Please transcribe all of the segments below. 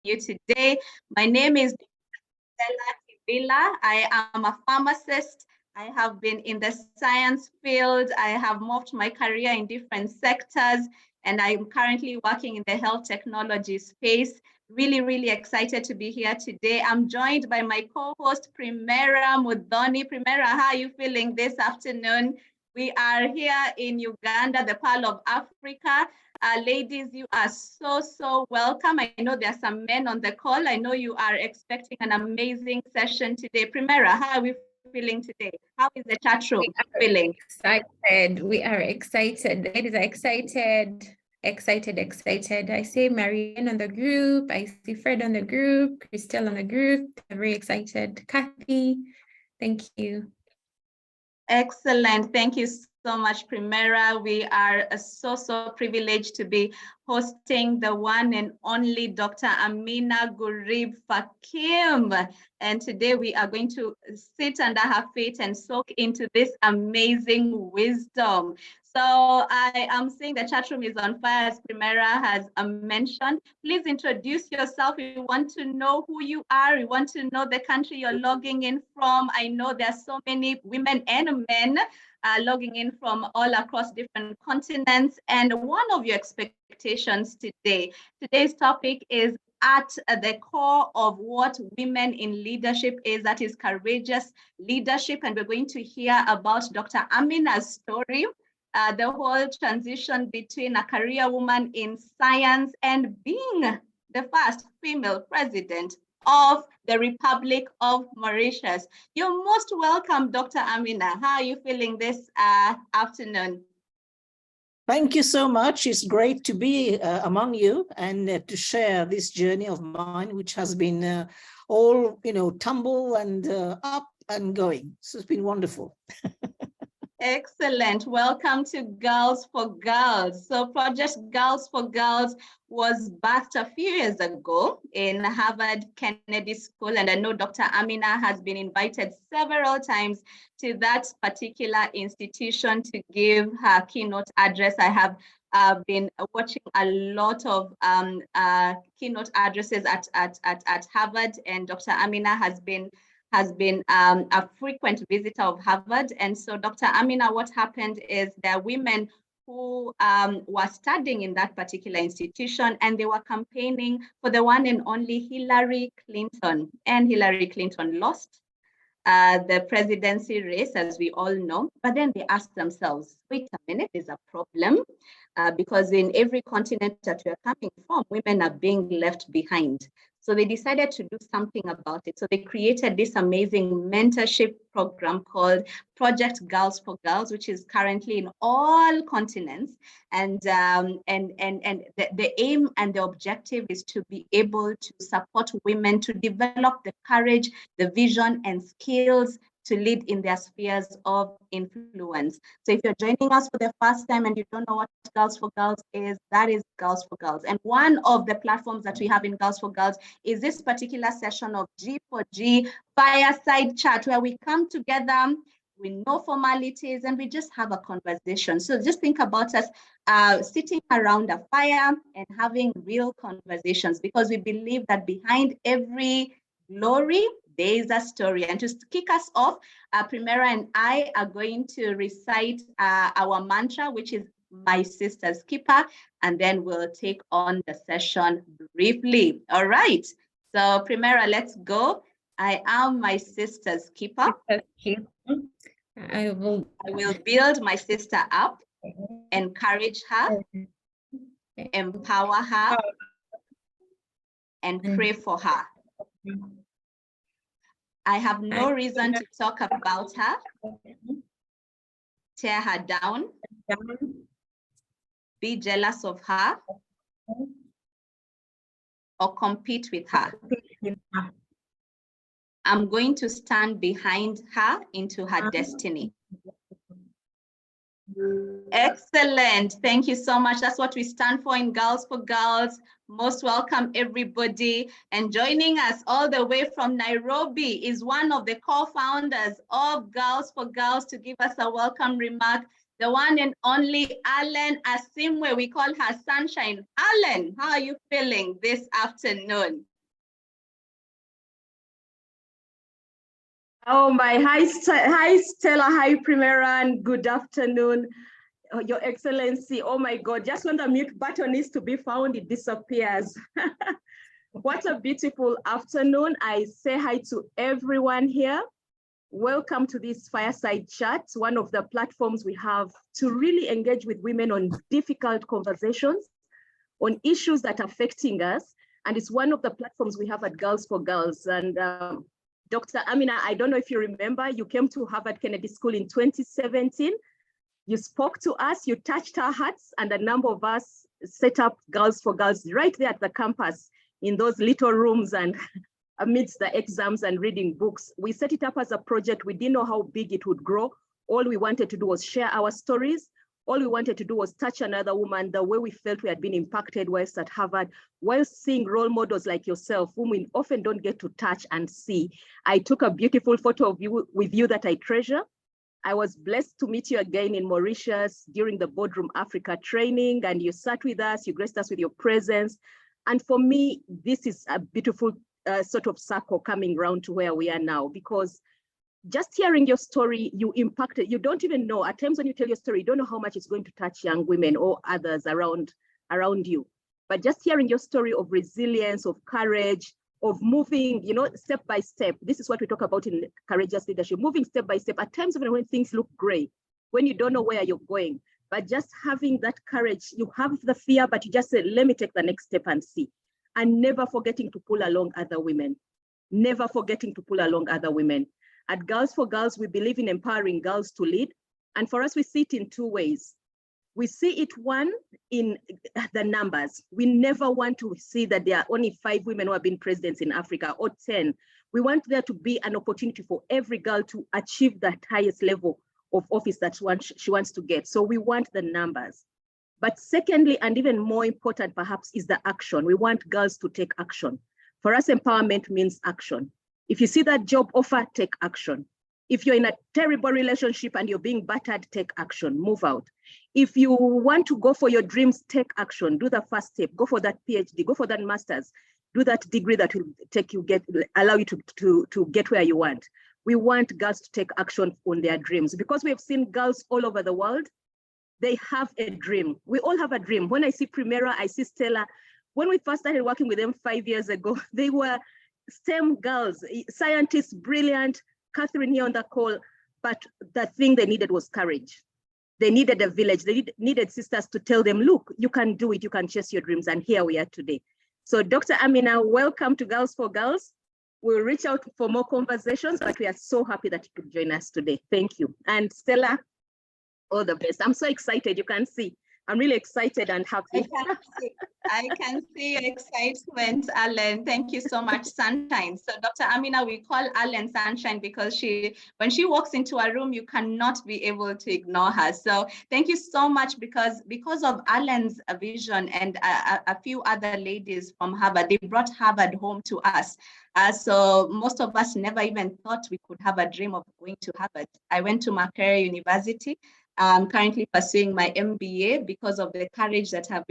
you today. My name is Stella Kivila. I am a pharmacist. I have been in the science field. I have moved my career in different sectors, and I'm currently working in the health technology space. Really excited to be here today. I'm joined by my co-host, Primera Mudhoni. Primera, how are you feeling this afternoon? We are here in Uganda, the Pearl of Africa. Ladies, you are so welcome. I know there are some men on the call. I know you are expecting an amazing session today. Primera, how are we feeling today? How is the chat room feeling? Excited. We are excited. The ladies are excited. Excited. I see Marianne on the group. I see Fred on the group. Christelle on the group. I'm very excited. Kathy, thank you. Excellent. Thank you so much, Primera. We are so privileged to be hosting the one and only Dr. Ameenah Gurib Fakim. And today we are going to sit under her feet and soak into this amazing wisdom. So I am seeing the chat room is on fire, as Primera has mentioned. Please introduce yourself. We want to know who you are. We want to know the country you're logging in from. I know there are so many women and men logging in from all across different continents. And one of your expectations today, today's topic is at the core of what women in leadership is, that is courageous leadership. And we're going to hear about Dr. Ameenah's story. The whole transition between a career woman in science and being the first female president of the Republic of Mauritius. You're most welcome, Dr. Ameenah. How are you feeling this afternoon? Thank you so much. It's great to be among you and to share this journey of mine, which has been all, tumble and up and going. So it's been wonderful. Excellent. Welcome to Girls for Girls. So Project Girls for Girls was birthed a few years ago in Harvard Kennedy School. And I know Dr. Ameenah has been invited several times to that particular institution to give her keynote address. I have been watching a lot of keynote addresses at Harvard, and Dr. Ameenah has been a frequent visitor of Harvard. And so, Dr. Ameenah, what happened is there are women who were studying in that particular institution, and they were campaigning for the one and only Hillary Clinton. And Hillary Clinton lost the presidency race, as we all know. But then they asked themselves, wait a minute, there's a problem, because in every continent that we're coming from, women are being left behind. So they decided to do something about it. So they created this amazing mentorship program called Project Girls for Girls, which is currently in all continents. And the aim and the objective is to be able to support women to develop the courage, the vision, and skills to lead in their spheres of influence. So if you're joining us for the first time and you don't know what Girls for Girls is, that is Girls for Girls. And one of the platforms that we have in Girls for Girls is this particular session of G4G Fireside Chat, where we come together with no formalities and we just have a conversation. So just think about us sitting around a fire and having real conversations, because we believe that behind every glory, there is a story. And to kick us off, Primera and I are going to recite our mantra, which is my sister's keeper, and then we'll take on the session briefly. All right. So Primera, let's go. I am my sister's keeper. I will build my sister up, encourage her, empower her, and pray for her. I have no reason to talk about her, tear her down, be jealous of her, or compete with her. I'm going to stand behind her into her destiny. Excellent. Thank you so much. That's what we stand for in Girls for Girls. Most welcome, everybody. And joining us all the way from Nairobi is one of the co-founders of Girls for Girls to give us a welcome remark, the one and only Allen Asimwe. We call her Sunshine. Allen, how are you feeling this afternoon? Oh my, hi Stella, hi Primera, and good afternoon, Your Excellency. Oh my God, just when the mute button is to be found, it disappears. What a beautiful afternoon. I say hi to everyone here. Welcome to this Fireside Chat, one of the platforms we have to really engage with women on difficult conversations, on issues that are affecting us. And it's one of the platforms we have at Girls for Girls. And Dr. Ameenah, I don't know if you remember, you came to Harvard Kennedy School in 2017. You spoke to us, you touched our hearts, and a number of us set up Girls for Girls right there at the campus in those little rooms and amidst the exams and reading books. We set it up as a project. We didn't know how big it would grow. All we wanted to do was share our stories. All we wanted to do was touch another woman the way we felt we had been impacted whilst at Harvard, while seeing role models like yourself, whom we often don't get to touch and see. I took a beautiful photo of you with you that I treasure. I was blessed to meet you again in Mauritius during the Boardroom Africa training, and you sat with us, you graced us with your presence. And for me, this is a beautiful sort of circle coming round to where we are now, because just hearing your story, you impacted, you don't even know, at times when you tell your story, you don't know how much it's going to touch young women or others around you. But just hearing your story of resilience, of courage, of moving, step by step. This is what we talk about in courageous leadership, moving step by step, at times even when things look gray, when you don't know where you're going, but just having that courage, you have the fear, but you just say, let me take the next step and see. And never forgetting to pull along other women, never forgetting to pull along other women. At Girls for Girls, we believe in empowering girls to lead. And for us, we see it in two ways. We see it, one, in the numbers. We never want to see that there are only 5 women who have been presidents in Africa or 10. We want there to be an opportunity for every girl to achieve that highest level of office that she wants to get. So we want the numbers. But secondly, and even more important perhaps, is the action. We want girls to take action. For us, empowerment means action. If you see that job offer, take action. If you're in a terrible relationship and you're being battered, take action, move out. If you want to go for your dreams, take action, do the first step, go for that PhD, go for that master's, do that degree that will allow you to get where you want. We want girls to take action on their dreams, because we have seen girls all over the world. They have a dream. We all have a dream. When I see Primera, I see Stella. When we first started working with them 5 years ago, they were STEM girls, scientists, brilliant, Catherine here on the call, but the thing they needed was courage. They needed a village. They needed sisters to tell them, look, you can do it, you can chase your dreams, and here we are today. So Dr. Ameenah, welcome to Girls for Girls. We'll reach out for more conversations, but we are so happy that you could join us today. Thank you. And Stella, all the best. I'm so excited, you can see. I'm really excited and happy. I can see your excitement, Alan. Thank you so much, Sunshine. So Dr. Ameenah, we call Alan Sunshine because when she walks into a room, you cannot be able to ignore her. So thank you so much, because of Alan's vision and a few other ladies from Harvard, they brought Harvard home to us. So most of us never even thought we could have a dream of going to Harvard. I went to Makerere University. I'm currently pursuing my MBA because of the courage that have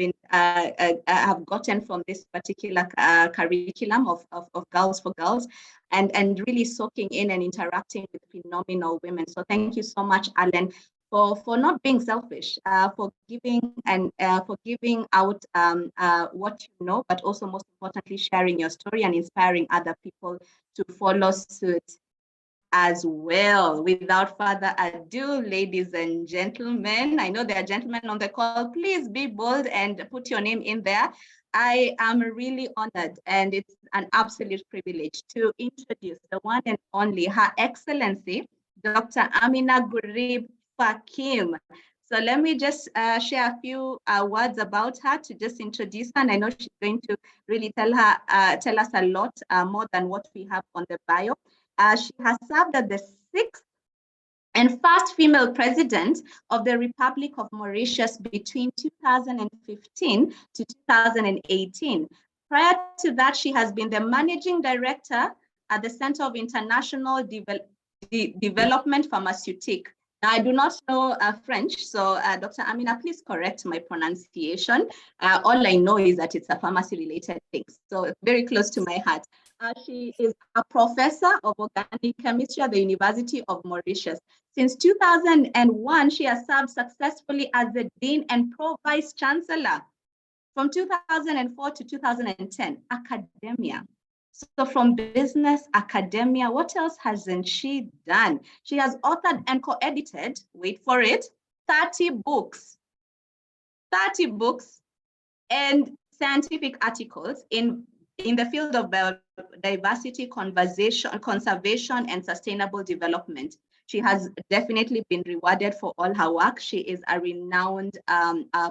gotten from this particular curriculum of Girls for Girls, and really soaking in and interacting with phenomenal women. So thank you so much, Alan, for not being selfish, for giving out what you know, but also most importantly, sharing your story and inspiring other people to follow suit as well. Without further ado, ladies and gentlemen, I know there are gentlemen on the call, please be bold and put your name in there. I am really honored, and it's an absolute privilege to introduce the one and only Her Excellency, Dr. Ameenah Gurib Fakim. So let me just share a few words about her to just introduce her, and I know she's going to really tell us a lot more than what we have on the bio. She has served as the 6th and first female president of the Republic of Mauritius between 2015 to 2018. Prior to that, she has been the managing director at the Center of International Development Pharmaceutique. Now, I do not know French, so Dr. Ameenah, please correct my pronunciation. All I know is that it's a pharmacy-related thing, so it's very close to my heart. She is a professor of organic chemistry at the University of Mauritius. Since 2001, she has served successfully as the Dean and Pro-Vice Chancellor. From 2004 to 2010, academia. So from business, academia, what else hasn't she done? She has authored and co-edited, wait for it, 30 books. 30 books and scientific articles in the field of biodiversity, conservation, and sustainable development. She has definitely been rewarded for all her work. She is a renowned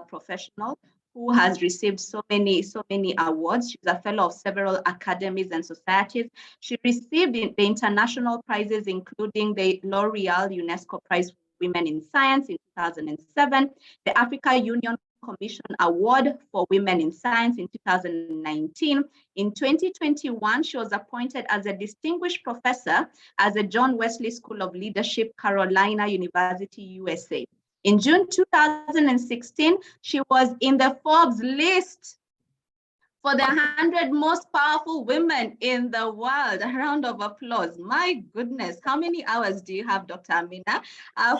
professional who has received so many awards. She's a fellow of several academies and societies. She received the international prizes, including the L'Oreal UNESCO Prize for Women in Science in 2007, the Africa Union Commission Award for Women in Science in 2019. In 2021, she was appointed as a distinguished professor at the John Wesley School of Leadership, Carolina University, USA. In June 2016, she was in the Forbes list for the 100 most powerful women in the world. A round of applause. My goodness, how many hours do you have, Dr. Ameenah?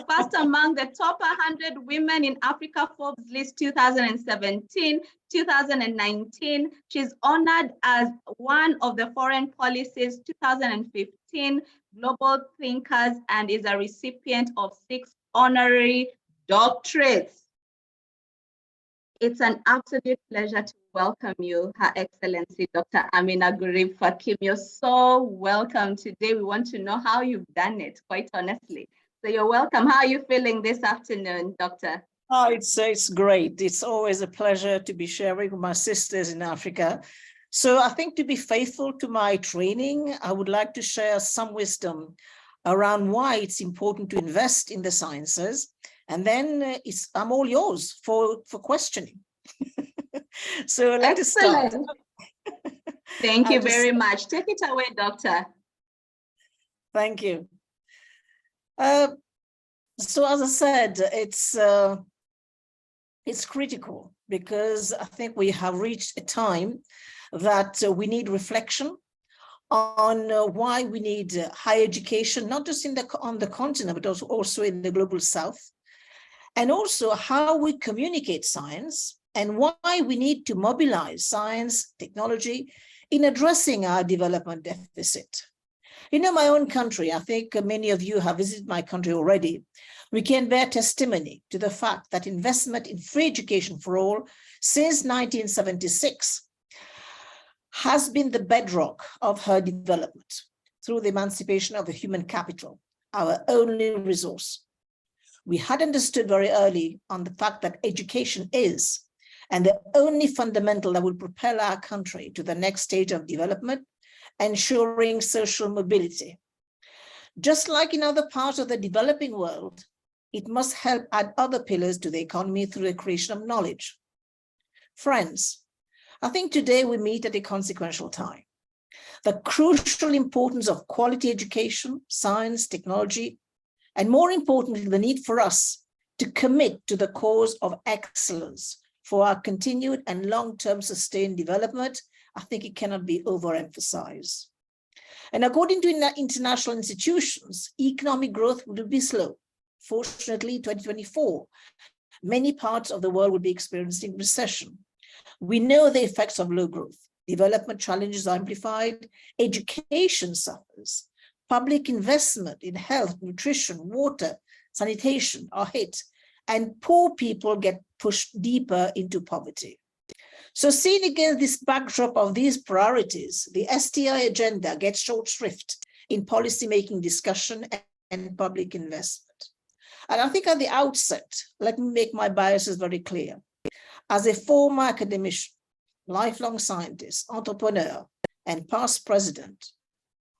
First among the top 100 women in Africa Forbes list 2017, 2019. She's honored as one of the Foreign Policy's 2015 Global Thinkers and is a recipient of 6 honorary doctorates. It's an absolute pleasure to welcome you, Her Excellency, Dr. Ameenah Gurib Fakim. You're so welcome today. We want to know how you've done it, quite honestly. So you're welcome. How are you feeling this afternoon, Doctor? Oh, it's great. It's always a pleasure to be sharing with my sisters in Africa. So I think to be faithful to my training, I would like to share some wisdom around why it's important to invest in the sciences. And then I'm all yours for questioning. So let us start. Thank you very much. Take it away, Doctor. Thank you. So as I said, it's critical because I think we have reached a time that we need reflection on why we need higher education, not just on the continent, but also in the global south. And also how we communicate science and why we need to mobilize science, technology in addressing our development deficit. You know, my own country, I think many of you have visited my country already. We can bear testimony to the fact that investment in free education for all since 1976 has been the bedrock of her development through the emancipation of the human capital, our only resource. We had understood very early on the fact that education is, and the only fundamental that will propel our country to the next stage of development, ensuring social mobility. Just like in other parts of the developing world, it must help add other pillars to the economy through the creation of knowledge. Friends, I think today we meet at a consequential time. The crucial importance of quality education, science, technology, and more importantly, the need for us to commit to the cause of excellence for our continued and long-term sustained development, I think it cannot be overemphasized. And according to international institutions, economic growth will be slow. Fortunately, 2024, many parts of the world will be experiencing recession. We know the effects of low growth. Development challenges are amplified, education suffers. Public investment in health, nutrition, water, sanitation are hit, and poor people get pushed deeper into poverty. So seen against this backdrop of these priorities, the STI agenda gets short shrift in policymaking discussion and public investment. And I think at the outset, let me make my biases very clear. As a former academician, lifelong scientist, entrepreneur, and past president,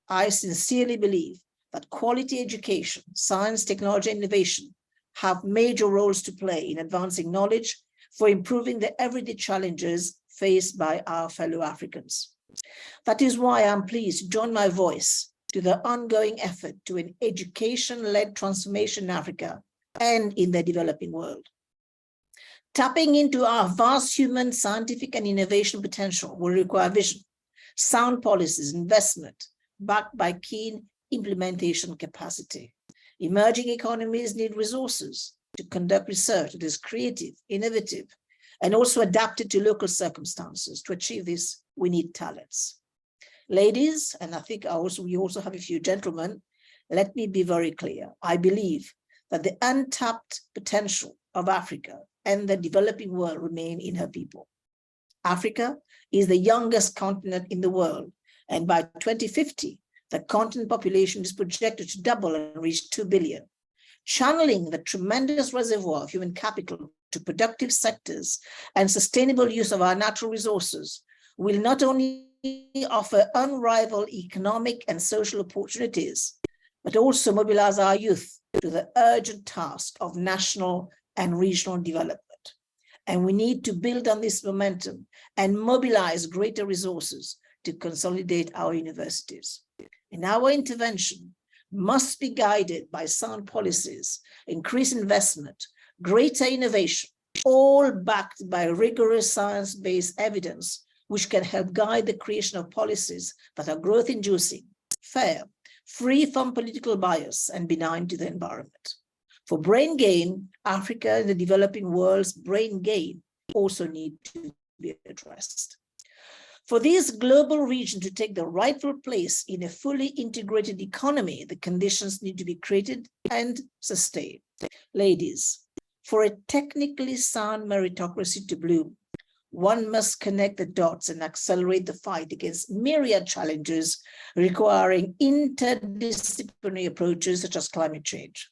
I sincerely believe that quality education, science, technology, and innovation have major roles to play in advancing knowledge for improving the everyday challenges faced by our fellow Africans. That is why I'm pleased to join my voice to the ongoing effort to an education-led transformation in Africa and in the developing world. Tapping into our vast human, scientific, and innovation potential will require vision, sound policies, investment, backed by keen implementation capacity. Emerging economies need resources to conduct research that is creative, innovative, and also adapted to local circumstances. To achieve this, we need talents. Ladies, and I think we also have a few gentlemen, let me be very clear. I believe that the untapped potential of Africa and the developing world remain in her people. Africa is the youngest continent in the world, and by 2050, the continent population is projected to double and reach 2 billion. Channeling the tremendous reservoir of human capital to productive sectors and sustainable use of our natural resources will not only offer unrivaled economic and social opportunities, but also mobilize our youth to the urgent task of national and regional development. And we need to build on this momentum and mobilize greater resources to consolidate our universities. And our intervention must be guided by sound policies, increased investment, greater innovation, all backed by rigorous science-based evidence, which can help guide the creation of policies that are growth-inducing, fair, free from political bias, and benign to the environment. For brain gain, Africa and the developing world's brain gain also need to be addressed. For this global region to take the rightful place in a fully integrated economy, the conditions need to be created and sustained. Ladies, for a technically sound meritocracy to bloom, one must connect the dots and accelerate the fight against myriad challenges requiring interdisciplinary approaches such as climate change.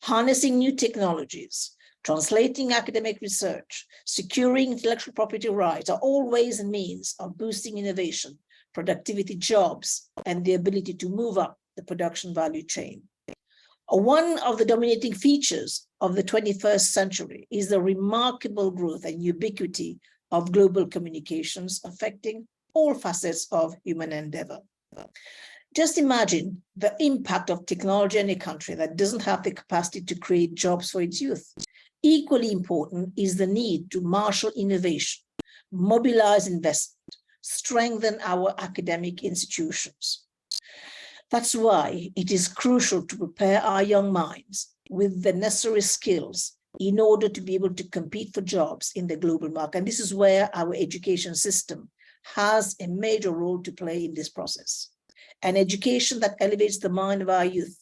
Harnessing new technologies, translating academic research, securing intellectual property rights are all ways and means of boosting innovation, productivity, jobs, and the ability to move up the production value chain. One of the dominating features of the 21st century is the remarkable growth and ubiquity of global communications affecting all facets of human endeavor. Just imagine the impact of technology in a country that doesn't have the capacity to create jobs for its youth. Equally important is the need to marshal innovation, mobilize investment, strengthen our academic institutions. That's why it is crucial to prepare our young minds with the necessary skills in order to be able to compete for jobs in the global market. And this is where our education system has a major role to play in this process. An education that elevates the mind of our youth,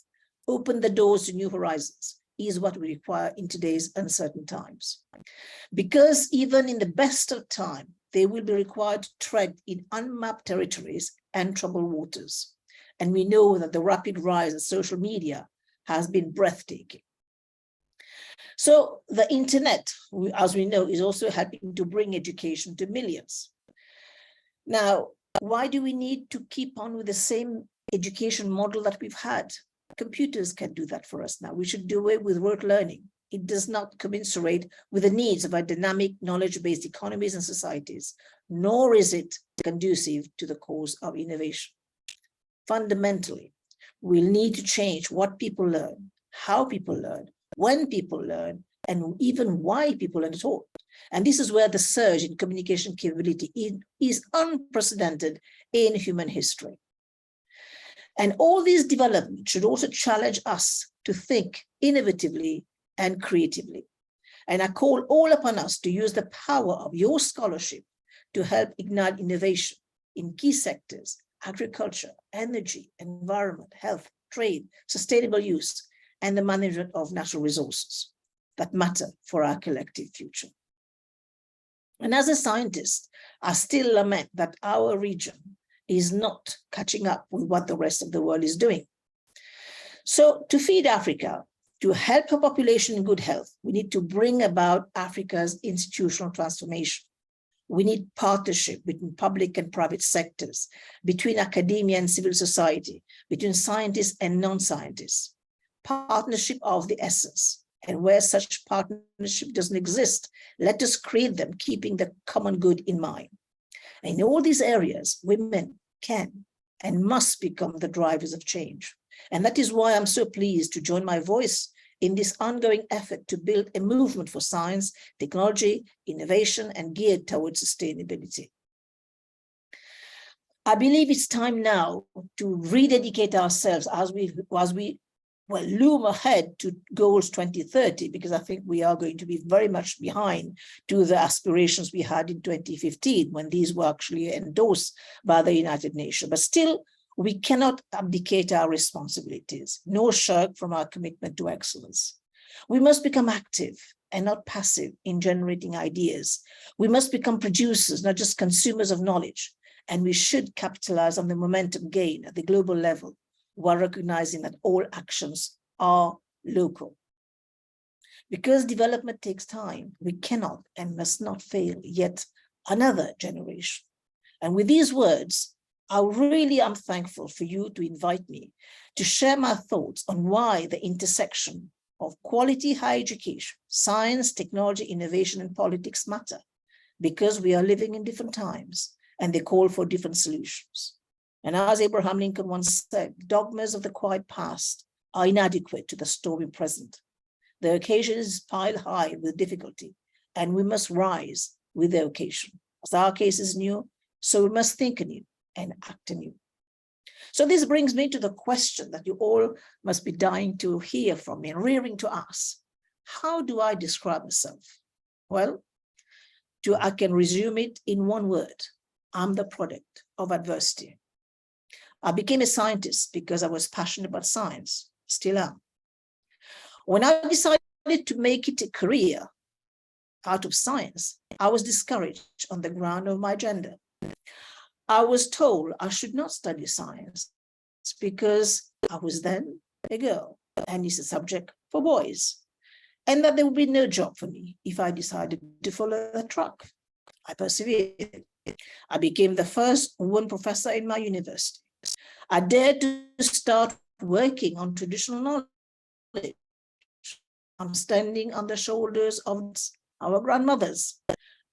open the doors to new horizons, is what we require in today's uncertain times. Because even in the best of time, they will be required to tread in unmapped territories and troubled waters. And we know that the rapid rise of social media has been breathtaking. So the internet, as we know, is also helping to bring education to millions. Now, why do we need to keep on with the same education model that we've had? Computers can do that for us now. We should do it with rote learning. It does not commensurate with the needs of our dynamic, knowledge-based economies and societies, nor is it conducive to the cause of innovation. Fundamentally, we'll need to change what people learn, how people learn, when people learn, and even why people learn at all. And this is where the surge in communication capability is unprecedented in human history. And all these developments should also challenge us to think innovatively and creatively. And I call all upon us to use the power of your scholarship to help ignite innovation in key sectors: agriculture, energy, environment, health, trade, sustainable use, and the management of natural resources that matter for our collective future. And as a scientist, I still lament that our region is not catching up with what the rest of the world is doing. So to feed Africa, to help a population in good health, we need to bring about Africa's institutional transformation. We need partnership between public and private sectors, between academia and civil society, between scientists and non-scientists. Partnership of the essence. And where such partnership doesn't exist, let us create them, keeping the common good in mind. In all these areas, women can and must become the drivers of change. And that is why I'm so pleased to join my voice in this ongoing effort to build a movement for science, technology, innovation, and geared towards sustainability. I believe it's time now to rededicate ourselves as we loom ahead to goals 2030, because I think we are going to be very much behind to the aspirations we had in 2015 when these were actually endorsed by the United Nations. But still, we cannot abdicate our responsibilities, nor shirk from our commitment to excellence. We must become active and not passive in generating ideas. We must become producers, not just consumers of knowledge. And we should capitalize on the momentum gained at the global level while recognizing that all actions are local. Because development takes time, we cannot and must not fail yet another generation. And with these words, I really am thankful for you to invite me to share my thoughts on why the intersection of quality higher education, science, technology, innovation, and politics matter, because we are living in different times and they call for different solutions. And as Abraham Lincoln once said, dogmas of the quiet past are inadequate to the stormy present. The occasion is piled high with difficulty, and we must rise with the occasion. As our case is new, so we must think anew and act anew. So this brings me to the question that you all must be dying to hear from me and rearing to ask. How do I describe myself? Well, I can resume it in one word. I'm the product of adversity. I became a scientist because I was passionate about science, still am. When I decided to make it a career out of science, I was discouraged on the ground of my gender. I was told I should not study science because I was then a girl and it's a subject for boys, and that there would be no job for me if I decided to follow the track. I persevered. I became the first woman professor in my university. I dared to start working on traditional knowledge. I'm standing on the shoulders of our grandmothers.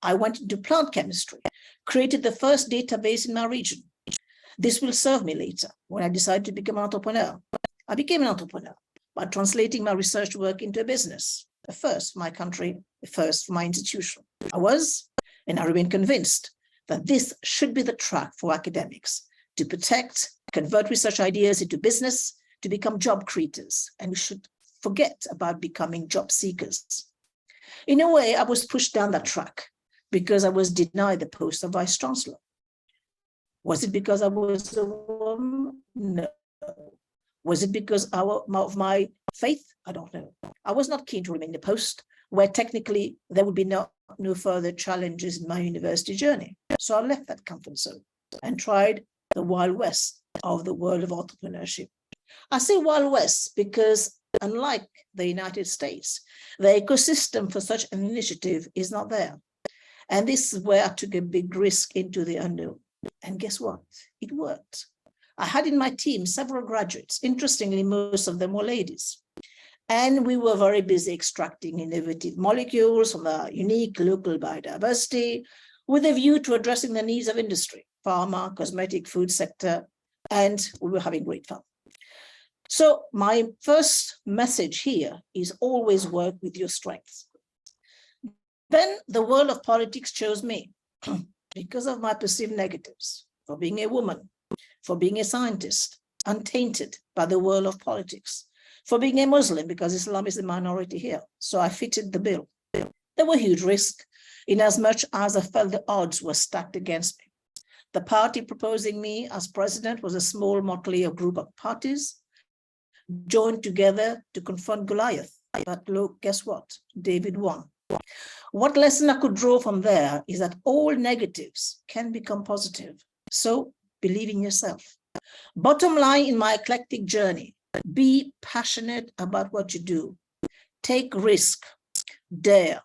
I went into plant chemistry, created the first database in my region. This will serve me later when I decide to become an entrepreneur. I became an entrepreneur by translating my research work into a business, the first for my country, the first for my institution. I was, and I remain convinced that this should be the track for academics, to protect, convert research ideas into business, to become job creators, and we should forget about becoming job seekers. In a way, I was pushed down that track because I was denied the post of Vice Chancellor. Was it because I was a woman? No. Was it because of my faith? I don't know. I was not keen to remain in the post where technically there would be no further challenges in my university journey. So I left that comfort zone and tried the Wild West of the world of entrepreneurship. I say Wild West because unlike the United States, the ecosystem for such an initiative is not there. And this is where I took a big risk into the unknown. And guess what? It worked. I had in my team several graduates. Interestingly, most of them were ladies. And we were very busy extracting innovative molecules from the unique local biodiversity with a view to addressing the needs of industry, pharma, cosmetic, food sector, and we were having great fun. So my first message here is always work with your strengths. Then the world of politics chose me because of my perceived negatives, for being a woman, for being a scientist, untainted by the world of politics, for being a Muslim, because Islam is a minority here. So I fitted the bill. There were huge risks in as much as I felt the odds were stacked against me. The party proposing me as president was a small motley group of parties joined together to confront Goliath. But look, guess what? David won. What lesson I could draw from there is that all negatives can become positive. So believe in yourself. Bottom line in my eclectic journey, be passionate about what you do. Take risk, dare,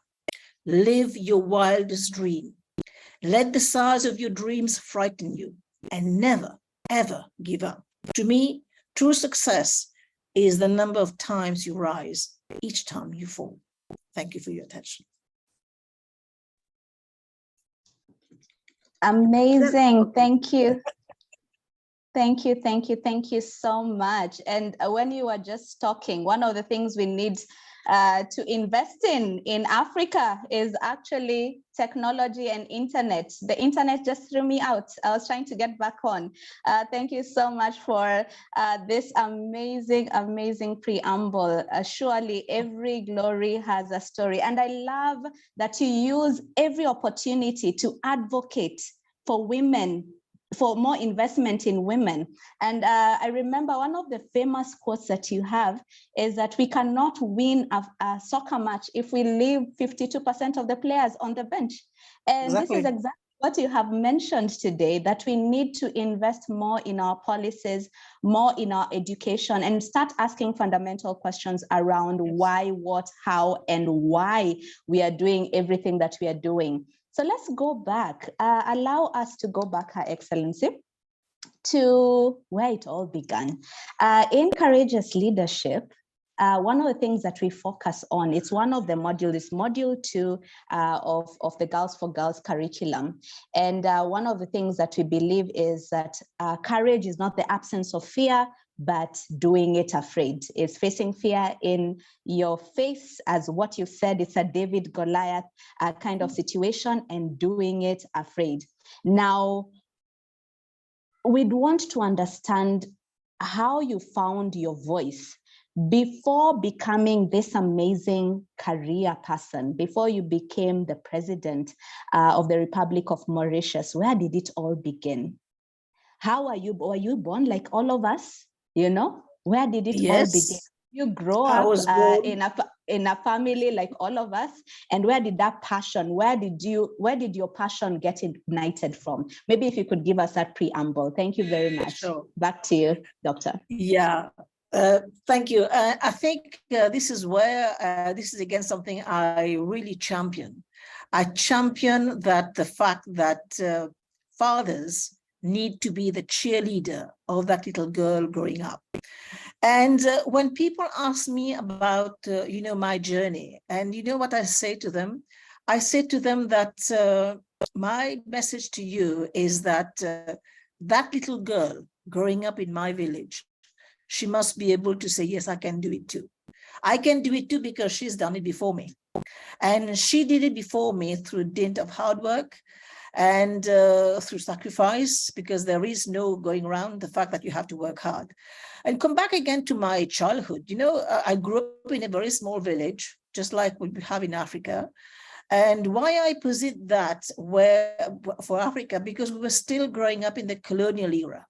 live your wildest dream. Let the size of your dreams frighten you and never, ever give up. To me, true success is the number of times you rise, each time you fall. Thank you for your attention. Amazing. Thank you. Thank you, thank you, thank you so much. And when you were just talking, one of the things we need to invest in Africa is actually technology and internet. The internet just threw me out. I was trying to get back on. Thank you so much for this amazing, amazing preamble. Surely every glory has a story. And I love that you use every opportunity to advocate for women, for more investment in women. And I remember one of the famous quotes that you have is that we cannot win a soccer match if we leave 52% of the players on the bench. And Exactly. This is exactly what you have mentioned today, that we need to invest more in our policies, more in our education, and start asking fundamental questions around why, what, how, and why we are doing everything that we are doing. So let's go back, allow us to go back, Her Excellency, to where it all began. In Courageous Leadership, one of the things that we focus on, it's one of the modules, it's module 2 of the Girls for Girls curriculum. And one of the things that we believe is that courage is not the absence of fear, but doing it afraid. It's facing fear in your face, as what you said, it's a David Goliath kind of situation, and doing it afraid. Now, we'd want to understand how you found your voice before becoming this amazing career person, before you became the president of the Republic of Mauritius. Where did it all begin? How are you? Were you born like all of us? You know, where did it all begin? You grow up in a family like all of us, and where did that passion, where did your passion get ignited from? Maybe if you could give us that preamble. Thank you very much. Sure. Back to you, Doctor. Yeah, thank you. I think this is where, this is again something I really champion. I champion that the fact that fathers need to be the cheerleader of that little girl growing up. And when people ask me about, my journey, and you know what I say to them? I say to them that my message to you is that that little girl growing up in my village, she must be able to say, yes, I can do it too. I can do it too because she's done it before me. And she did it before me through dint of hard work and through sacrifice, because there is no going around the fact that you have to work hard. And come back again to my childhood. I grew up in a very small village, just like we have in Africa. And why I posit that for Africa, because we were still growing up in the colonial era.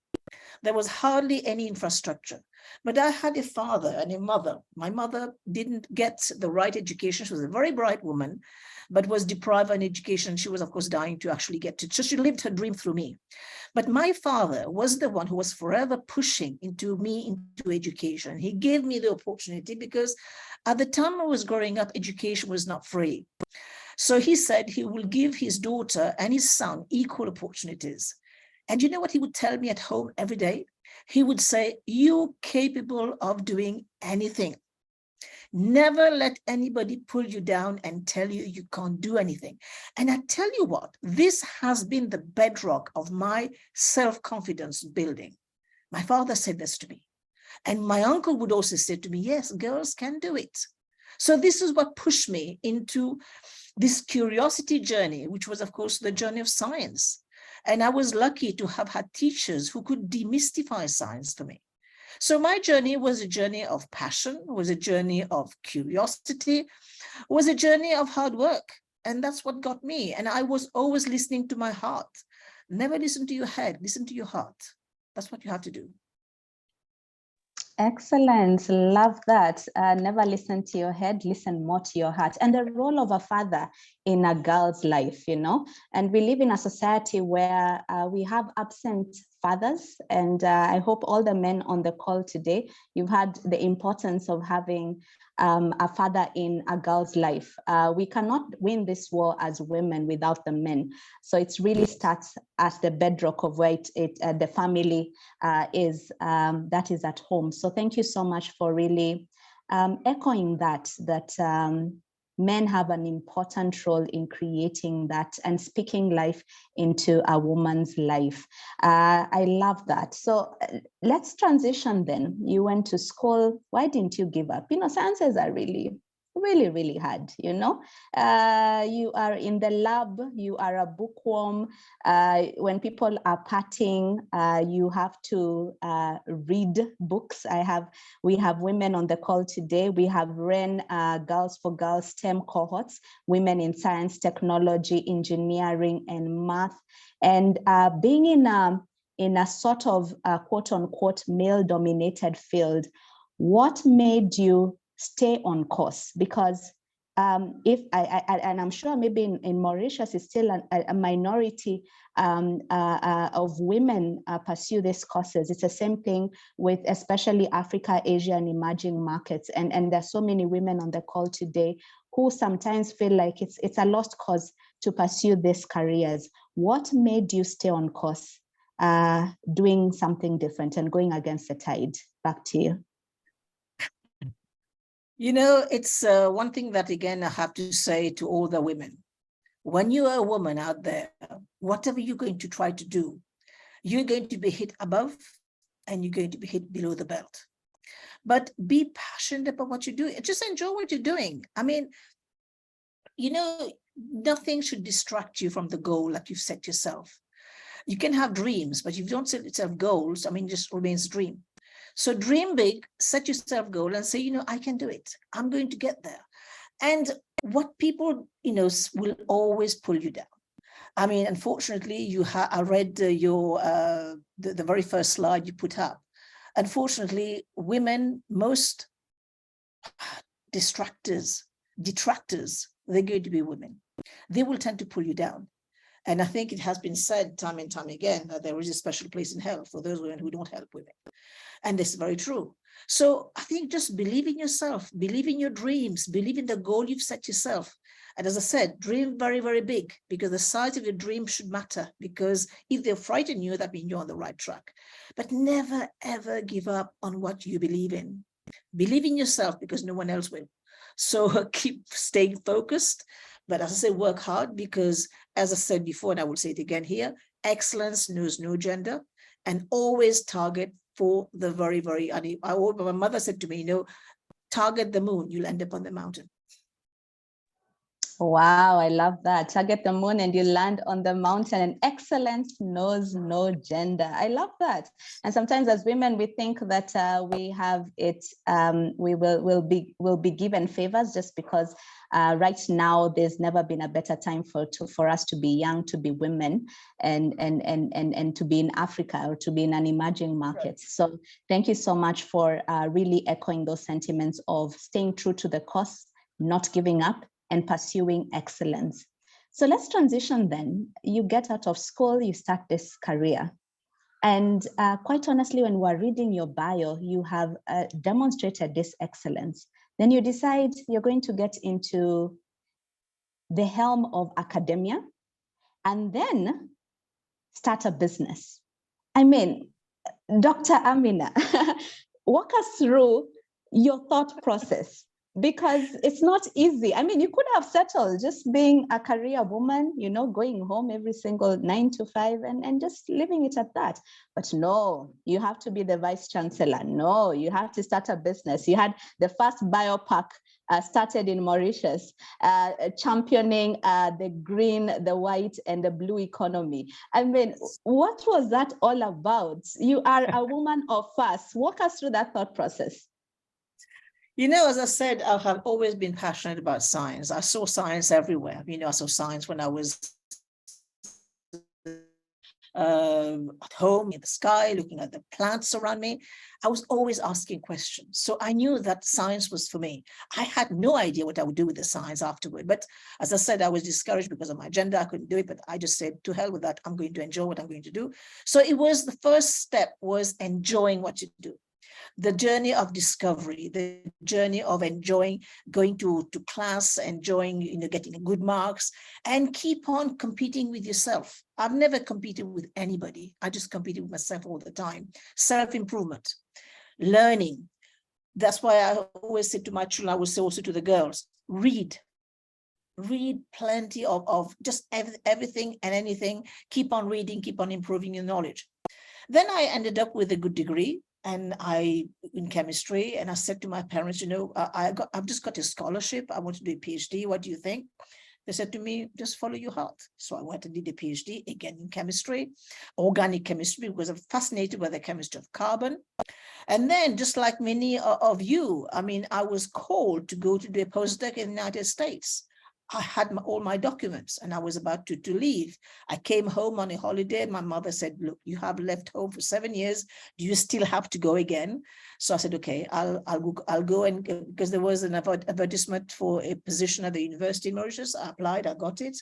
There was hardly any infrastructure. But I had a father and a mother. My mother didn't get the right education. She was a very bright woman, but was deprived of an education. She was, of course, dying to actually get to. So she lived her dream through me. But my father was the one who was forever pushing me into education. He gave me the opportunity because at the time I was growing up, education was not free. So he said he will give his daughter and his son equal opportunities. And you know what he would tell me at home every day? He would say, you're capable of doing anything. Never let anybody pull you down and tell you you can't do anything. And I tell you what, this has been the bedrock of my self-confidence building. My father said this to me. And my uncle would also say to me, yes, girls can do it. So this is what pushed me into this curiosity journey, which was, of course, the journey of science. And I was lucky to have had teachers who could demystify science for me. So my journey was a journey of passion, was a journey of curiosity, was a journey of hard work. And that's what got me. And I was always listening to my heart. Never listen to your head, listen to your heart. That's what you have to do. Excellent. Love that. Never listen to your head, listen more to your heart. And the role of a father in a girl's life, and we live in a society where we have absent fathers. And I hope all the men on the call today, you've had the importance of having a father in a girl's life. We cannot win this war as women without the men. So it really starts at the bedrock of where the family is, that is at home. So thank you so much for really echoing that men have an important role in creating that and speaking life into a woman's life. I love that. So let's transition then. You went to school. Why didn't you give up? Sciences are really hard. You are in the lab, you are a bookworm. When people are partying, you have to read books. We have women on the call today. We have ran Girls for Girls STEM cohorts, women in science, technology, engineering, and math. And being in a sort of quote unquote male dominated field, what made you stay on course? Because and I'm sure maybe in Mauritius is still a minority of women pursue these courses. It's the same thing with especially Africa, Asia, and emerging markets. And there's so many women on the call today who sometimes feel like it's a lost cause to pursue these careers. What made you stay on course, doing something different and going against the tide? Back to you. It's one thing that, again, I have to say to all the women. When you are a woman out there, whatever you're going to try to do, you're going to be hit above and you're going to be hit below the belt. But be passionate about what you do. Just enjoy what you're doing. I mean, nothing should distract you from the goal that you've set yourself. You can have dreams, but if you don't set yourself goals, it just remains a dream. So dream big, set yourself goal and say, I can do it. I'm going to get there. And what people, will always pull you down. Unfortunately, I read your the very first slide you put up. Unfortunately, women, most detractors, they're going to be women. They will tend to pull you down. And I think it has been said time and time again that there is a special place in hell for those women who don't help women. And this is very true. So I think just believe in yourself, believe in your dreams, believe in the goal you've set yourself. And as I said, dream very, very big, because the size of your dream should matter, because if they frighten you, that means you're on the right track. But never, ever give up on what you believe in. Believe in yourself, because no one else will. So keep staying focused. But as I say, work hard, because as I said before, and I will say it again here, excellence knows no gender, and always target for the very, very, my mother said to me, target the moon, you'll end up on the mountain. Wow, I love that. Target the moon and you land on the mountain, and excellence knows no gender. I love that. And sometimes as women, we think that we have it, we will be given favors just because right now there's never been a better time for us to be young, to be women, and to be in Africa or to be in an emerging market. So thank you so much for really echoing those sentiments of staying true to the cause, not giving up, and pursuing excellence. So let's transition then. You get out of school, you start this career. And quite honestly, when we're reading your bio, you have demonstrated this excellence. Then you decide you're going to get into the helm of academia and then start a business. Dr. Ameenah, walk us through your thought process, because it's not easy. You could have settled just being a career woman, going home every single 9 to 5 and just leaving it at that. But no, you have to be the vice chancellor. No, you have to start a business. You had the first biopark started in Mauritius, championing the green, the white, and the blue economy. What was that all about? You are a woman of first. Walk us through that thought process. As I said, I have always been passionate about science. I saw science everywhere. I saw science when I was at home in the sky, looking at the plants around me. I was always asking questions. So I knew that science was for me. I had no idea what I would do with the science afterward. But as I said, I was discouraged because of my gender. I couldn't do it, but I just said, to hell with that. I'm going to enjoy what I'm going to do. So it was the first step was enjoying what you do. The journey of discovery, the journey of enjoying going to class, enjoying, getting good marks, and keep on competing with yourself. I've never competed with anybody. I just competed with myself all the time. Self-improvement, learning. That's why I always say to my children, I will say also to the girls, read. read plenty of just everything and anything, keep on reading, keep on improving your knowledge. Then I ended up with a good degree and in chemistry. And I said to my parents, you know, I've just got a scholarship. I want to do a PhD. What do you think? They said to me, just follow your heart. So I went and did a PhD, again in chemistry, organic chemistry, because I'm fascinated by the chemistry of carbon. And then, just like many of you, I mean, I was called to go to do a postdoc in the United States. I had all my documents and I was about to leave. I came home on a holiday. My mother said, look, you have left home for 7 years. Do you still have to go again? So I said, okay, I'll go, and because there was an advertisement for a position at the University of Mauritius. I applied, I got it.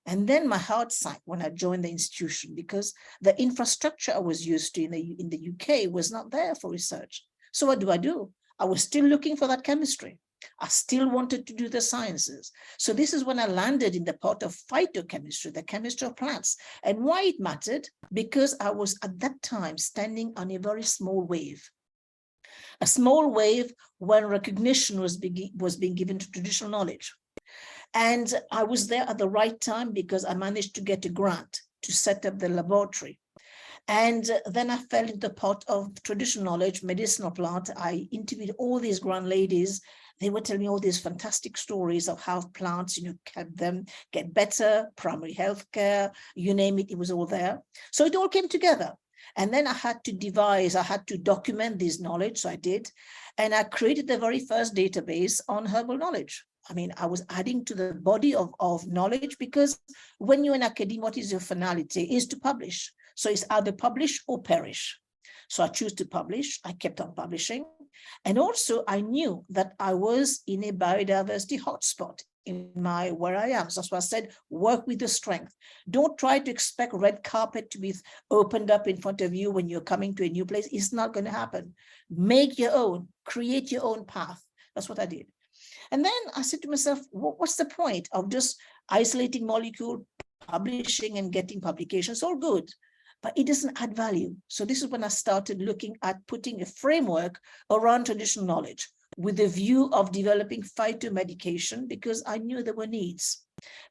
And then my heart sank when I joined the institution, because the infrastructure I was used to in the UK was not there for research. So what do? I was still looking for that chemistry. I still wanted to do the sciences. So this is when I landed in the part of phytochemistry, the chemistry of plants. And why it mattered? Because I was at that time standing on a very small wave. A small wave when recognition was being given to traditional knowledge. And I was there at the right time because I managed to get a grant to set up the laboratory. And then I fell into the pot of traditional knowledge, medicinal plant. I interviewed all these grand ladies. They were telling me all these fantastic stories of how plants, help them get better, primary health care, you name it, it was all there. So it all came together. And then I had to document this knowledge. So I did. And I created the very first database on herbal knowledge. I mean, I was adding to the body of knowledge, because when you're in academia, what is your finality? Is to publish. So it's either publish or perish. So I choose to publish. I kept on publishing. And also I knew that I was in a biodiversity hotspot in where I am. So that's why I said, work with the strength. Don't try to expect red carpet to be opened up in front of you when you're coming to a new place. It's not going to happen. Make your own, create your own path. That's what I did. And then I said to myself, what's the point of just isolating molecule, publishing and getting publications? All good, but it doesn't add value. So this is when I started looking at putting a framework around traditional knowledge with a view of developing phytomedication, because I knew there were needs.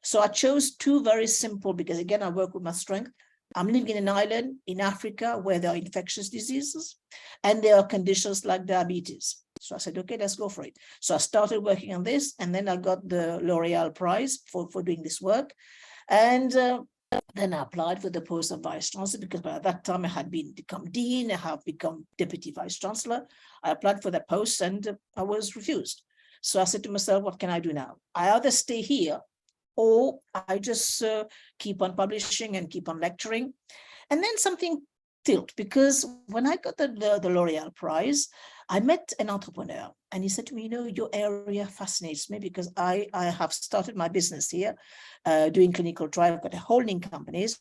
So I chose two very simple, because again, I work with my strength. I'm living in an island in Africa where there are infectious diseases and there are conditions like diabetes. So I said, okay, let's go for it. So I started working on this, and then I got the L'Oreal Prize for doing this work. And then I applied for the post of Vice Chancellor, because by that time I had become Dean, I have become Deputy Vice Chancellor. I applied for that post and I was refused. So I said to myself, what can I do now? I either stay here or I just keep on publishing and keep on lecturing. And then something tilt, because when I got the L'Oreal Prize, I met an entrepreneur and he said to me, your area fascinates me, because I have started my business here doing clinical trials, got a holding companies,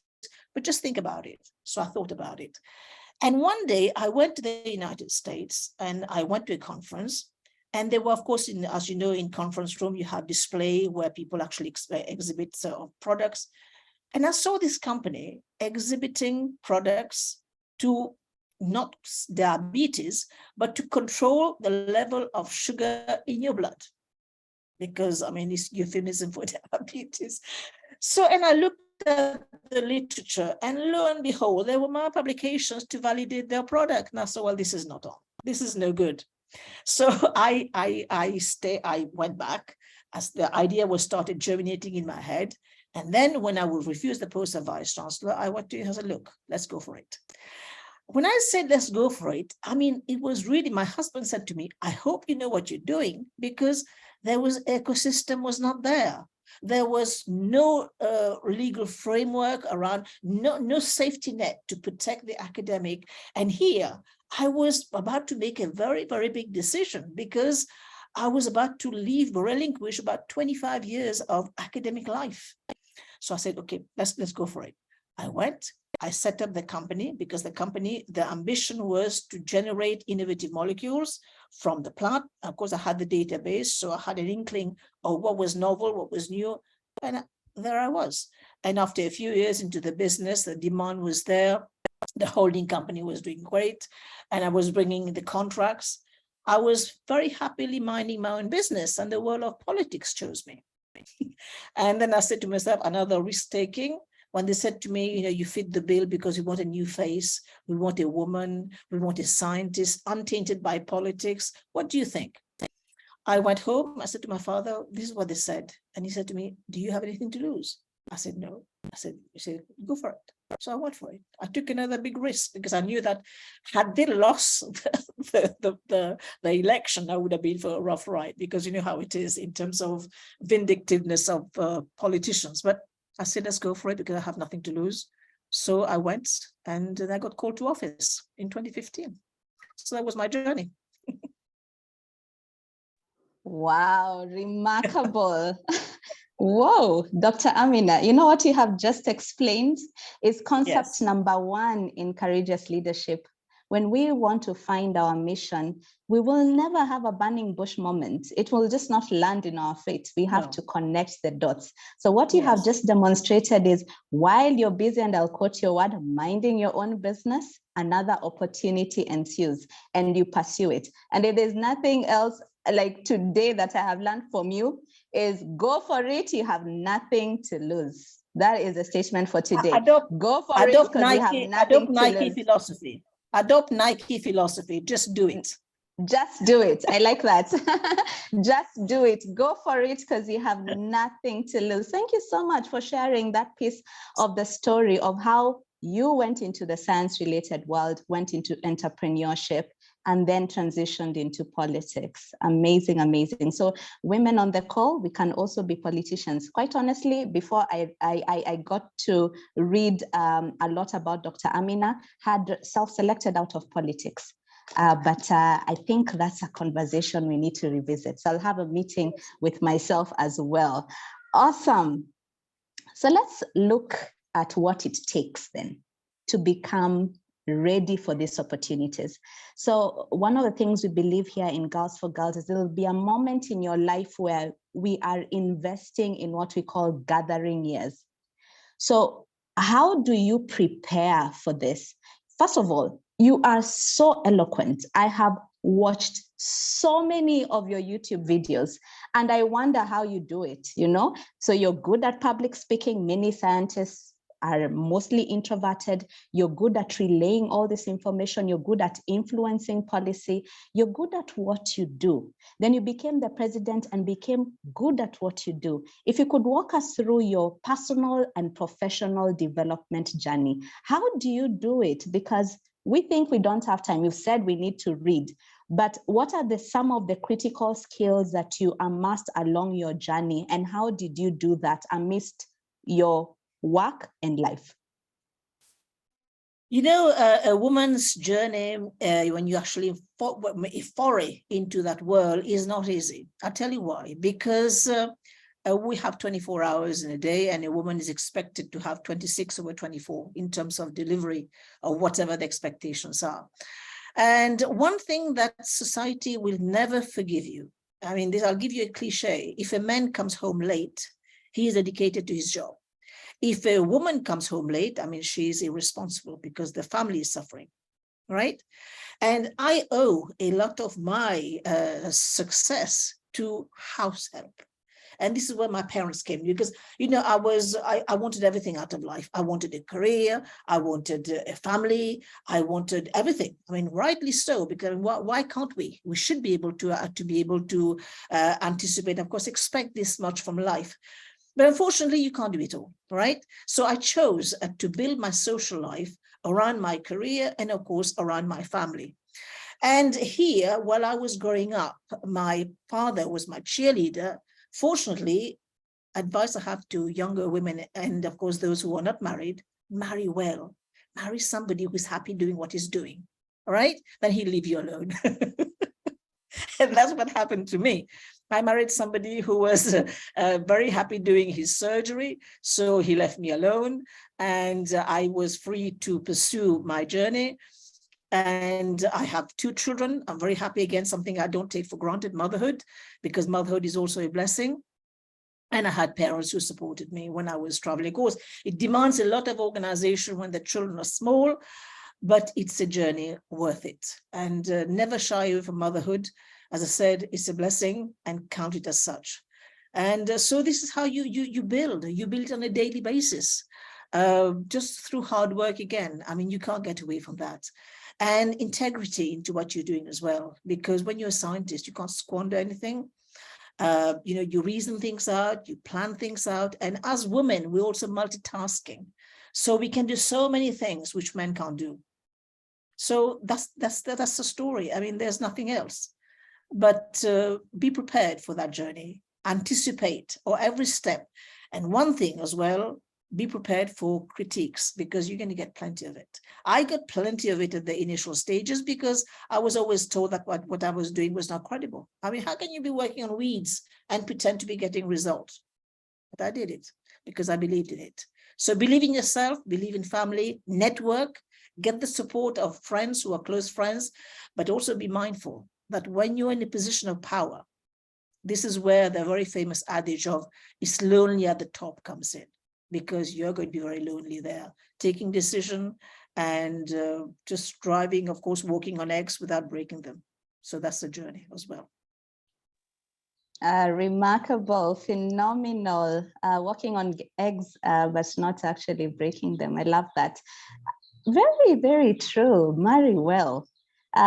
but just think about it. So I thought about it. And one day I went to the United States and I went to a conference, and there were, of course, as you know, in conference room, you have display where people actually exhibit products. And I saw this company exhibiting products to not diabetes, but to control the level of sugar in your blood. Because, I mean, it's euphemism for diabetes. So, and I looked at the literature, and lo and behold, there were more publications to validate their product. And I said, well, this is not on. This is no good. So I went back as the idea was started germinating in my head. And then when I would refuse the post of Vice Chancellor, I went to him and said, look, let's go for it. When I said, let's go for it, I mean, it was really, my husband said to me, I hope you know what you're doing, because there was ecosystem was not there. There was no legal framework around, no safety net to protect the academic. And here I was about to make a very, very big decision, because I was about to relinquish about 25 years of academic life. So I said, okay, let's go for it. I went, I set up the company, because the ambition was to generate innovative molecules from the plant. Of course, I had the database, so I had an inkling of what was novel, what was new, and there I was. And after a few years into the business, the demand was there. The holding company was doing great, and I was bringing the contracts. I was very happily minding my own business, and the world of politics chose me. And then I said to myself, another risk taking. When they said to me, you fit the bill because we want a new face, we want a woman, we want a scientist, untainted by politics. What do you think? I went home, I said to my father, this is what they said. And he said to me, do you have anything to lose? I said, no. He said, go for it. So I went for it. I took another big risk because I knew that had they lost the election, I would have been for a rough ride, because you know how it is in terms of vindictiveness of politicians. But I said, let's go for it because I have nothing to lose. So I went, and then I got called to office in 2015. So that was my journey. Wow, remarkable. Whoa, Dr. Ameenah, you know what you have just explained is concept number one in courageous leadership. When we want to find our mission, we will never have a burning bush moment. It will just not land in our feet. We have to connect the dots. So what you have just demonstrated is, while you're busy, and I'll quote your word, minding your own business, another opportunity ensues and you pursue it. And if there's nothing else like today that I have learned from you, is go for it. You have nothing to lose. That is a statement for today. Go for it because you have nothing to lose. Philosophy. Adopt Nike philosophy. Just do it. Just do it. I like that. Just do it. Go for it because you have nothing to lose. Thank you so much for sharing that piece of the story of how you went into the science-related world, went into entrepreneurship, and then transitioned into politics. Amazing, amazing. So women on the call, we can also be politicians. Quite honestly, before I got to read a lot about Dr. Ameenah, had self-selected out of politics. But I think that's a conversation we need to revisit. So I'll have a meeting with myself as well. Awesome. So let's look at what it takes then to become ready for these opportunities. So one of the things we believe here in Girls for Girls is there will be a moment in your life where we are investing in what we call gathering years. So how do you prepare for this? First of all, you are so eloquent. I have watched so many of your YouTube videos, and I wonder how you do it, you know? So you're good at public speaking. Many scientists are mostly introverted. You're good at relaying all this information. You're good at influencing policy. You're good at what you do. Then you became the president and became good at what you do. If you could walk us through your personal and professional development journey, how do you do it? Because we think we don't have time. You've said we need to read, but what are some of the critical skills that you amassed along your journey, and how did you do that amidst your work and life? You know, a woman's journey, when you actually foray into that world, is not easy. I'll tell you why. Because we have 24 hours in a day, and a woman is expected to have 26 over 24 in terms of delivery or whatever the expectations are. And one thing that society will never forgive you, I mean, I'll give you a cliche. If a man comes home late, he is dedicated to his job. If a woman comes home late, I mean, she is irresponsible because the family is suffering, right? And I owe a lot of my success to house help. And this is where my parents came, because, you know, I wanted everything out of life. I wanted a career, I wanted a family, I wanted everything. I mean, rightly so, because why can't we? We should be able to anticipate, of course, expect this much from life. But unfortunately, you can't do it all, right? So I chose to build my social life around my career and, of course, around my family. And here, while I was growing up, my father was my cheerleader. Fortunately, advice I have to younger women, and of course, those who are not married, marry well. Marry somebody who's happy doing what he's doing, all right? Then he'll leave you alone. And that's what happened to me. I married somebody who was very happy doing his surgery, so he left me alone, and I was free to pursue my journey. And I have 2 children. I'm very happy, again, something I don't take for granted, motherhood, because motherhood is also a blessing. And I had parents who supported me when I was traveling. Of course, it demands a lot of organization when the children are small, but it's a journey worth it. And never shy away from motherhood. As I said, it's a blessing, and count it as such. And so this is how you build on a daily basis, just through hard work again. I mean, you can't get away from that. And integrity into what you're doing as well, because when you're a scientist, you can't squander anything. You reason things out, you plan things out. And as women, we're also multitasking. So we can do so many things which men can't do. So that's the story. I mean, there's nothing else. But be prepared for that journey. Anticipate or every step. And one thing as well, be prepared for critiques, because you're going to get plenty of it. I got plenty of it at the initial stages, because I was always told that what I was doing was not credible. I mean, how can you be working on weeds and pretend to be getting results? But I did it because I believed in it. So believe in yourself, believe in family, network, get the support of friends who are close friends, but also be mindful that when you're in a position of power, this is where the very famous adage of "it's lonely at the top" comes in, because you're going to be very lonely there, taking decision and just driving, of course, walking on eggs without breaking them. So that's the journey as well. Remarkable, phenomenal, walking on eggs, but not actually breaking them. I love that. Very, very true. Marry well.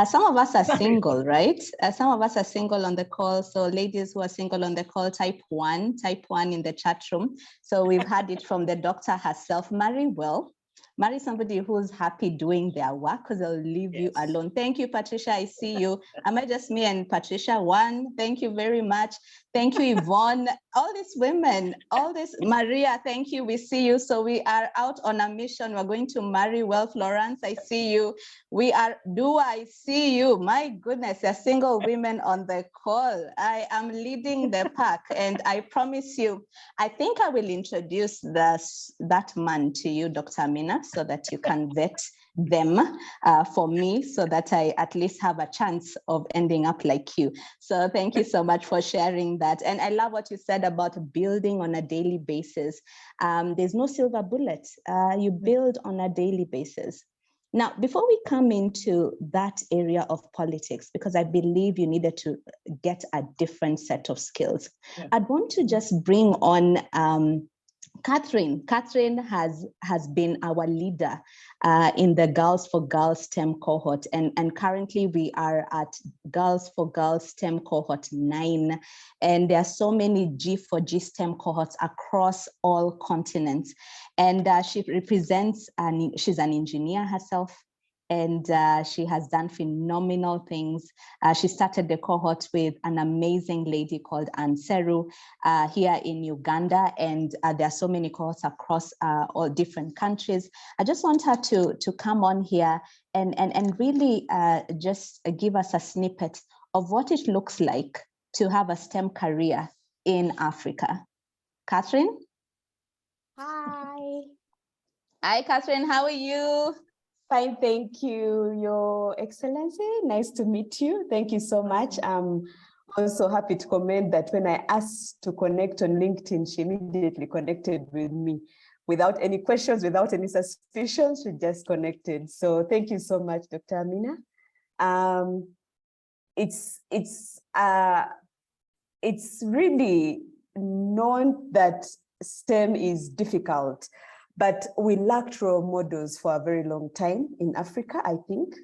Some of us are single, right? Some of us are single on the call. So ladies who are single on the call, type one in the chat room. So we've had it from the doctor herself. Marry well. Marry somebody who's happy doing their work, because they'll leave you alone. Thank you, Patricia. I see you. Am I just me and Patricia? One, thank you very much. Thank you, Yvonne. All these women, all this, Maria, thank you. We see you. So we are out on a mission. We're going to marry well. Florence, I see you. We are, Dua, I see you. My goodness, there are single women on the call. I am leading the pack, and I promise you, I think I will introduce that man to you, Dr. Ameenah, so that you can vet them for me, so that I at least have a chance of ending up like you. So thank you so much for sharing that. And I love what you said about building on a daily basis. There's no silver bullet. You build on a daily basis. Now, before we come into that area of politics, because I believe you needed to get a different set of skills, I'd want to just bring on Catherine. Catherine has been our leader in the Girls for Girls STEM cohort, and currently we are at Girls for Girls STEM cohort 9, and there are so many G4G STEM cohorts across all continents, and she represents, and she's an engineer herself, and she has done phenomenal things. She started the cohort with an amazing lady called Anseru here in Uganda, and there are so many cohorts across all different countries. I just want her to come on here and really just give us a snippet of what it looks like to have a STEM career in Africa. Catherine? Hi. Hi, Catherine, how are you? Fine, thank you, Your Excellency. Nice to meet you. Thank you so much. I'm also happy to comment that when I asked to connect on LinkedIn, she immediately connected with me without any questions, without any suspicions. She just connected. So thank you so much, Dr. Ameenah. It's really known that STEM is difficult, but we lacked role models for a very long time in Africa, I think,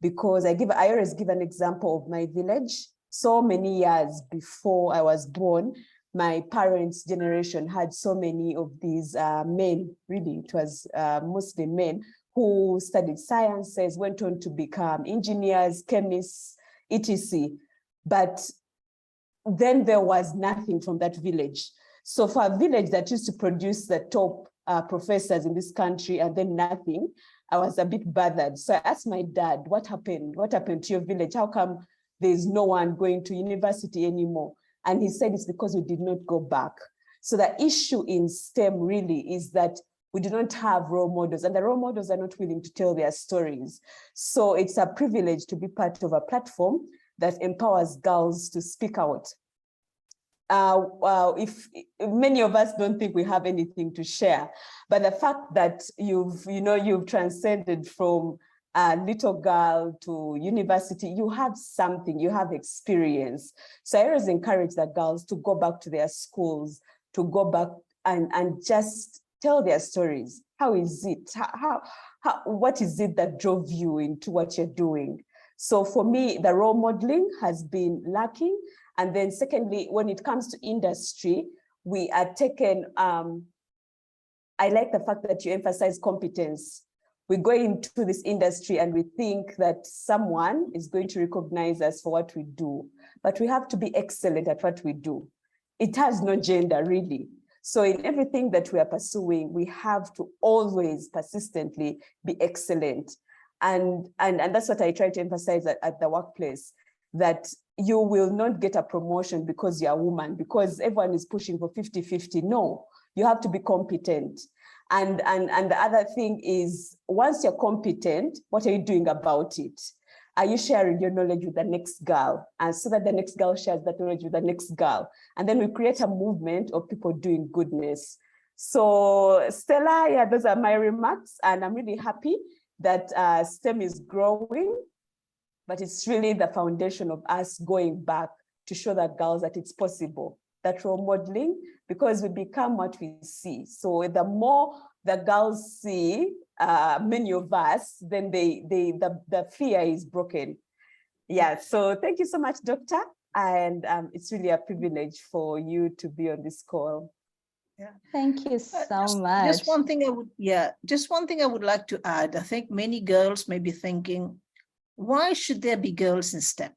because I always give an example of my village. So many years before I was born, my parents' generation had so many of these men, really, it was mostly men who studied sciences, went on to become engineers, chemists, etc. But then there was nothing from that village. So for a village that used to produce the top professors in this country and then nothing, I was a bit bothered. So I asked my dad, what happened? What happened to your village? How come there's no one going to university anymore? And he said it's because we did not go back. So the issue in STEM really is that we do not have role models, and the role models are not willing to tell their stories. So it's a privilege to be part of a platform that empowers girls to speak out. If many of us don't think we have anything to share, but the fact that you've transcended from a little girl to university, you have something, you have experience. So I always encourage the girls to go back to their schools, to go back and just tell their stories. How is it? What is it that drove you into what you're doing? So for me, the role modeling has been lacking. And then secondly, when it comes to industry, we are taken, I like the fact that you emphasize competence. We go into this industry and we think that someone is going to recognize us for what we do, but we have to be excellent at what we do. It has no gender, really. So in everything that we are pursuing, we have to always persistently be excellent. And that's what I try to emphasize at the workplace, that you will not get a promotion because you're a woman, because everyone is pushing for 50-50. No, you have to be competent. And the other thing is, once you're competent, what are you doing about it? Are you sharing your knowledge with the next girl? And so that the next girl shares that knowledge with the next girl. And then we create a movement of people doing goodness. So Stella, yeah, those are my remarks. And I'm really happy that STEM is growing, but it's really the foundation of us going back to show the girls that it's possible, that role modeling, because we become what we see. So the more the girls see many of us, then the fear is broken. Yeah, so thank you so much, Doctor. And it's really a privilege for you to be on this call. Yeah. Thank you so much. Just one thing I would like to add. I think many girls may be thinking, why should there be girls in STEM?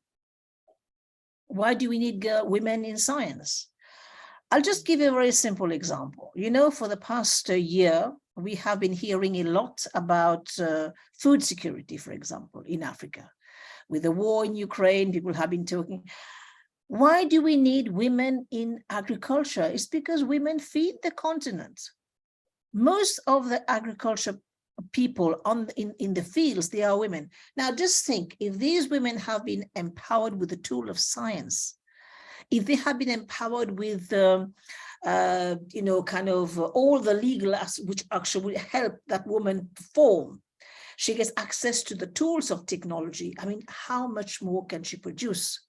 Why do we need women in science? I'll just give you a very simple example. You know, for the past year, we have been hearing a lot about food security, for example, in Africa. With the war in Ukraine, people have been talking. Why do we need women in agriculture? It's because women feed the continent. Most of the agriculture people in the fields, they are women. Now just think, if these women have been empowered with the tool of science, if they have been empowered with you know, kind of all the legal which actually will help that woman perform, she gets access to the tools of technology. I mean, how much more can she produce?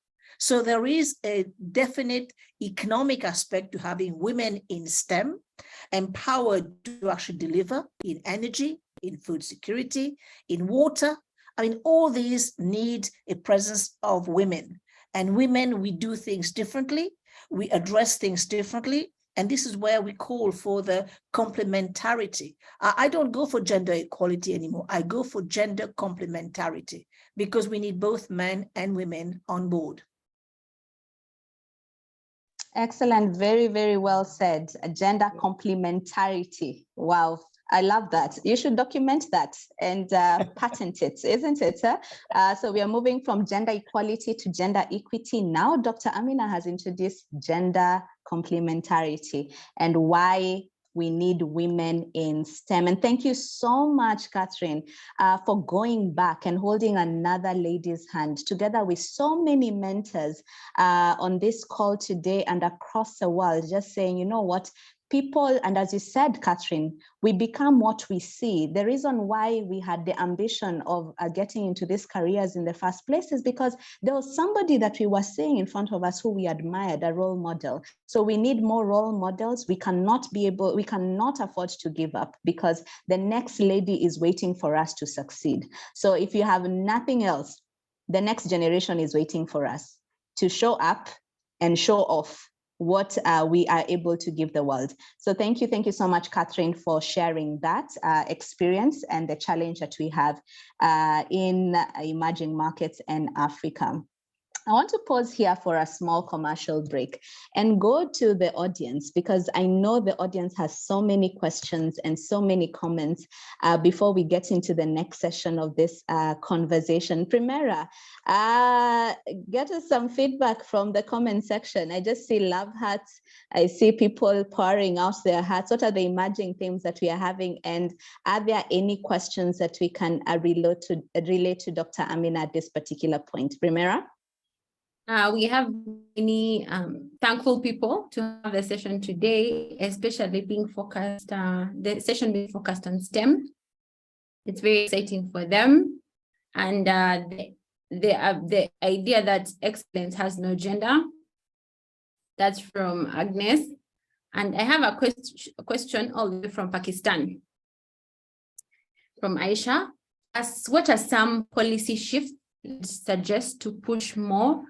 So there is a definite economic aspect to having women in STEM, empowered to actually deliver in energy, in food security, in water. I mean, all these need a presence of women. And women, we do things differently, we address things differently, and this is where we call for the complementarity. I don't go for gender equality anymore, I go for gender complementarity, because we need both men and women on board. Excellent, very, very well said. Gender complementarity. Wow, I love that. You should document that and patent it, isn't it? So we are moving from gender equality to gender equity. Now, Dr. Ameenah has introduced gender complementarity and why we need women in STEM. And thank you so much, Catherine, for going back and holding another lady's hand together with so many mentors on this call today and across the world, just saying, you know what, people, and as you said, Catherine, we become what we see. The reason why we had the ambition of getting into these careers in the first place is because there was somebody that we were seeing in front of us who we admired, a role model. So we need more role models. We cannot afford to give up, because the next lady is waiting for us to succeed. So if you have nothing else, the next generation is waiting for us to show up and show off what we are able to give the world. So thank you so much, Catherine, for sharing that experience and the challenge that we have in emerging markets and Africa. I want to pause here for a small commercial break and go to the audience, because I know the audience has so many questions and so many comments before we get into the next session of this conversation. Primera, get us some feedback from the comment section. I just see love hearts. I see people pouring out their hearts. What are the emerging themes that we are having? And are there any questions that we can relate to Dr. Ameenah at this particular point? Primera? We have many thankful people to have the session today, especially being focused, the session being focused on STEM. It's very exciting for them. And the idea that excellence has no gender. That's from Agnes. And I have a question all the way from Pakistan, from Aisha. What are some policy shifts suggest to push more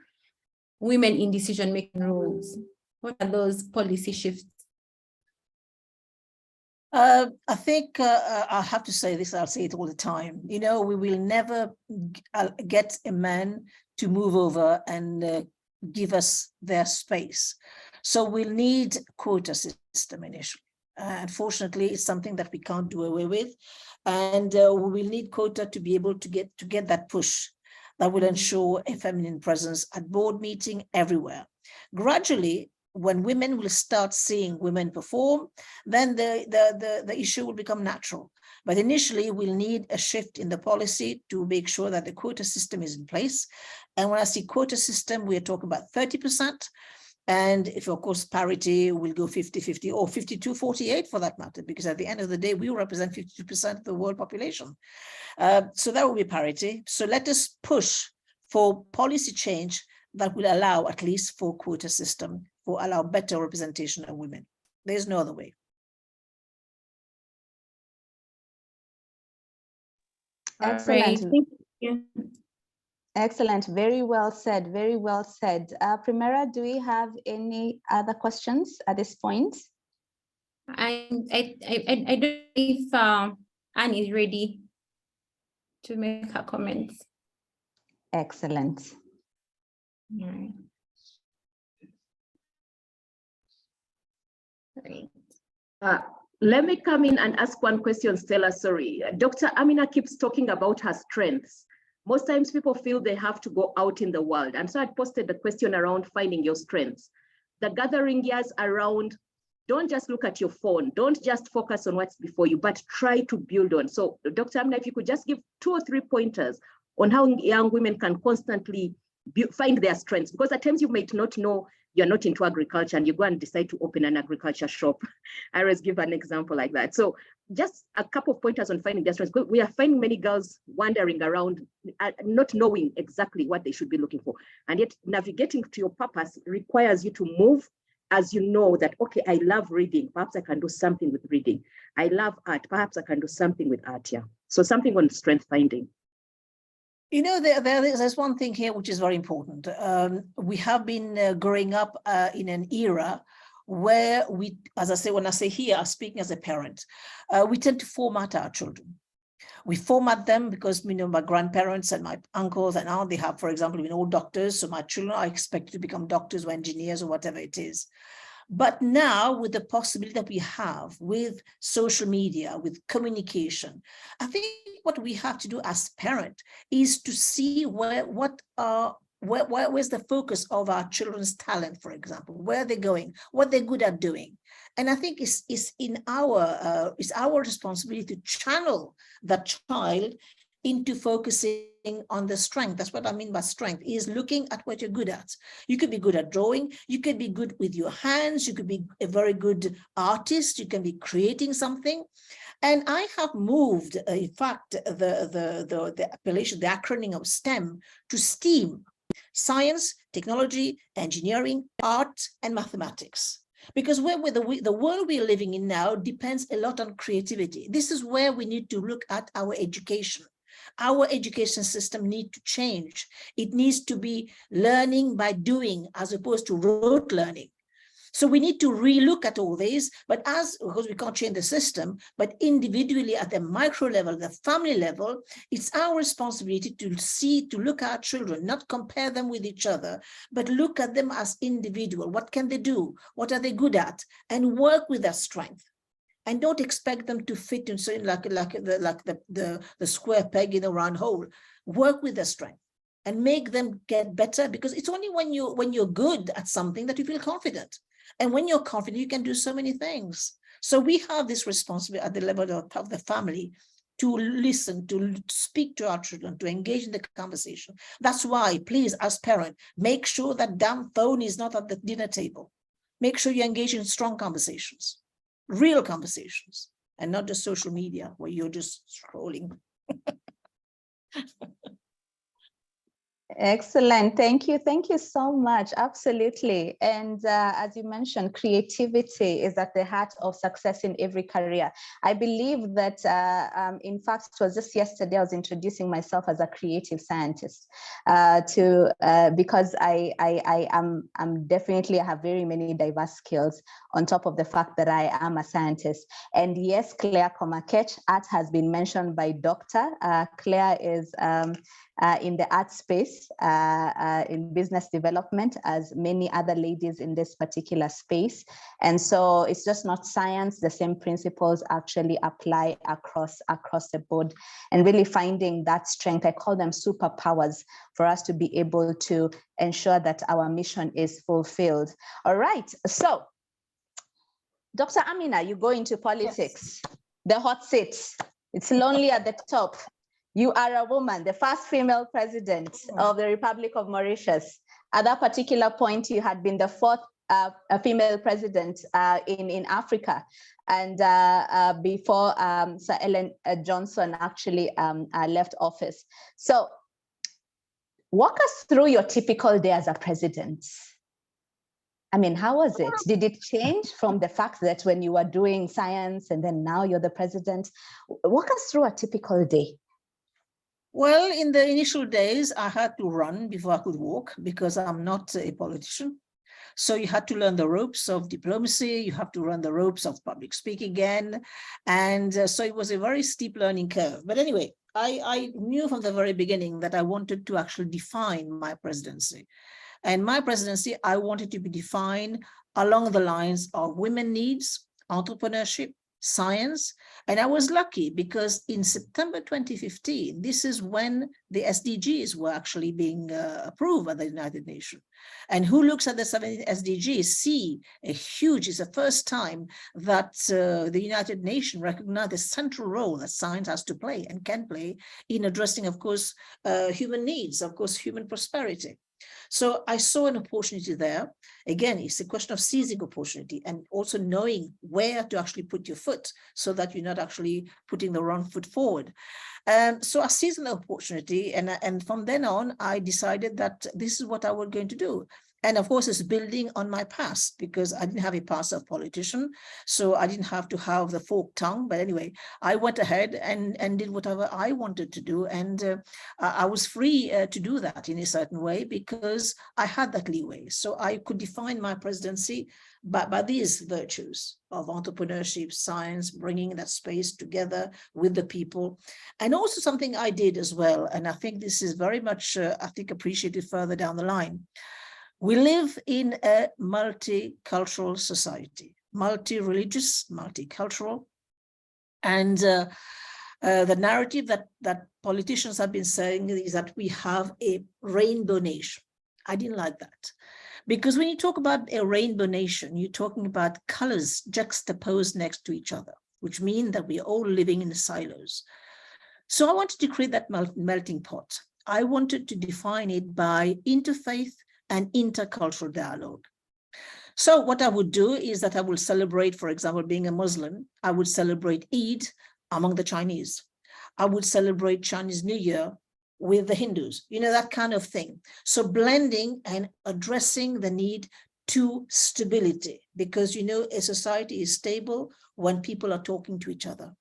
women in decision-making roles? What are those policy shifts? I think I have to say this, I'll say it all the time. You know, we will never get a man to move over and give us their space. So we'll need quota system initially. Unfortunately, it's something that we can't do away with. And we will need quota to be able to get that push that will ensure a feminine presence at board meeting everywhere. Gradually, when women will start seeing women perform, then the issue will become natural. But initially, we'll need a shift in the policy to make sure that the quota system is in place. And when I see quota system, we're talking about 30%. And if, of course, parity will go 50-50 or 52-48 for that matter, because at the end of the day, we represent 52% of the world population. So that will be parity. So let us push for policy change that will allow, at least for quota system, for allow better representation of women. There's no other way. Excellent. Right. Thank you. Excellent. Very well said. Very well said. Primera, do we have any other questions at this point? I don't know if Anne is ready to make her comments. Excellent. All right. Great. Let me come in and ask one question, Stella, sorry. Dr. Ameenah keeps talking about her strengths. Most times people feel they have to go out in the world. And so I posted the question around finding your strengths. The gathering years around, don't just look at your phone. Don't just focus on what's before you, but try to build on. So Dr. Ameenah, if you could just give 2 or 3 pointers on how young women can constantly find their strengths, because at times you might not know you're not into agriculture and you go and decide to open an agriculture shop. I always give an example like that. So just a couple of pointers on finding their strengths. We are finding many girls wandering around, not knowing exactly what they should be looking for. And yet navigating to your purpose requires you to move as you know that, okay, I love reading. Perhaps I can do something with reading. I love art. Perhaps I can do something with art here. So something on strength finding. You know, there's one thing here which is very important. We have been growing up in an era where we, as I say, when I say here, speaking as a parent, we tend to format our children. We format them because, you know, my grandparents and my uncles and aunt, they have, for example, all doctors. So my children are expected to become doctors or engineers or whatever it is. But now with the possibility that we have with social media, with communication, I think what we have to do as parents is to see where's the focus of our children's talent, for example, where they're going, what they're good at doing. And I think it's our responsibility to channel that child into focusing on the strength. That's what I mean by strength, is looking at what you're good at. You could be good at drawing, you could be good with your hands, you could be a very good artist, you can be creating something. And I have moved, in fact, the appellation, the acronym of STEM to STEAM: science, technology, engineering, art, and mathematics. Because the world we're living in now depends a lot on creativity. This is where we need to look at our education. Our education system needs to change. It needs to be learning by doing as opposed to rote learning. So we need to relook at all these, but because we can't change the system, but individually at the micro level, the family level, it's our responsibility to look at our children, not compare them with each other, but look at them as individual. What can they do? What are they good at? And work with their strength. And don't expect them to fit in certain like the square peg in a round hole. Work with their strength and make them get better, because it's only when you're good at something that you feel confident. And when you're confident, you can do so many things. So we have this responsibility at the level of the family to listen, to speak to our children, to engage in the conversation. That's why, please, as parents, make sure that damn phone is not at the dinner table. Make sure you engage in strong conversations. Real conversations, and not just social media where you're just scrolling. Excellent. Thank you. Thank you so much. Absolutely. And as you mentioned, creativity is at the heart of success in every career. I believe that, in fact, it was just yesterday I was introducing myself as a creative scientist because I'm definitely, I have very many diverse skills on top of the fact that I am a scientist. And yes, Claire Komakech, art has been mentioned by Dr. Claire is in the art space, in business development, as many other ladies in this particular space. And so it's just not science, the same principles actually apply across the board, and really finding that strength, I call them superpowers, for us to be able to ensure that our mission is fulfilled. All right, so Dr. Ameenah, you go into politics, yes. The hot seat, it's lonely at the top. You are a woman, the first female president of the Republic of Mauritius. At that particular point, you had been the fourth female president in Africa. And before Sir Ellen Johnson actually left office. So walk us through your typical day as a president. I mean, how was it? Did it change from the fact that when you were doing science and then now you're the president? Walk us through a typical day. Well, in the initial days, I had to run before I could walk because I'm not a politician. So you had to learn the ropes of diplomacy. You have to learn the ropes of public speaking again. And so it was a very steep learning curve. But anyway, I knew from the very beginning that I wanted to actually define my presidency. And my presidency, I wanted to be defined along the lines of women needs, entrepreneurship, science. And I was lucky because in September 2015, this is when the SDGs were actually being approved by the United Nations. And who looks at the 17 SDGs see a huge, it's the first time that the United Nations recognized the central role that science has to play and can play in addressing, of course, human needs, of course, human prosperity. So I saw an opportunity there. Again, it's a question of seizing opportunity and also knowing where to actually put your foot so that you're not actually putting the wrong foot forward. So I seized the opportunity, and from then on, I decided that this is what I was going to do. And of course, it's building on my past because I didn't have a past of politician, so I didn't have to have the forked tongue. But anyway, I went ahead and did whatever I wanted to do. And I was free to do that in a certain way because I had that leeway. So I could define my presidency by these virtues of entrepreneurship, science, bringing that space together with the people. And also something I did as well, and I think this is very much, appreciated further down the line. We live in a multicultural society, multi-religious, multicultural, and the narrative that politicians have been saying is that we have a rainbow nation. I didn't like that. Because when you talk about a rainbow nation, you're talking about colors juxtaposed next to each other, which mean that we're all living in silos. So I wanted to create that melting pot. I wanted to define it by interfaith and intercultural dialogue. So what I would do is that I will celebrate, for example, being a Muslim, I would celebrate Eid among the Chinese. I would celebrate Chinese New Year with the Hindus, you know, that kind of thing. So blending and addressing the need to stability, because, you know, a society is stable when people are talking to each other.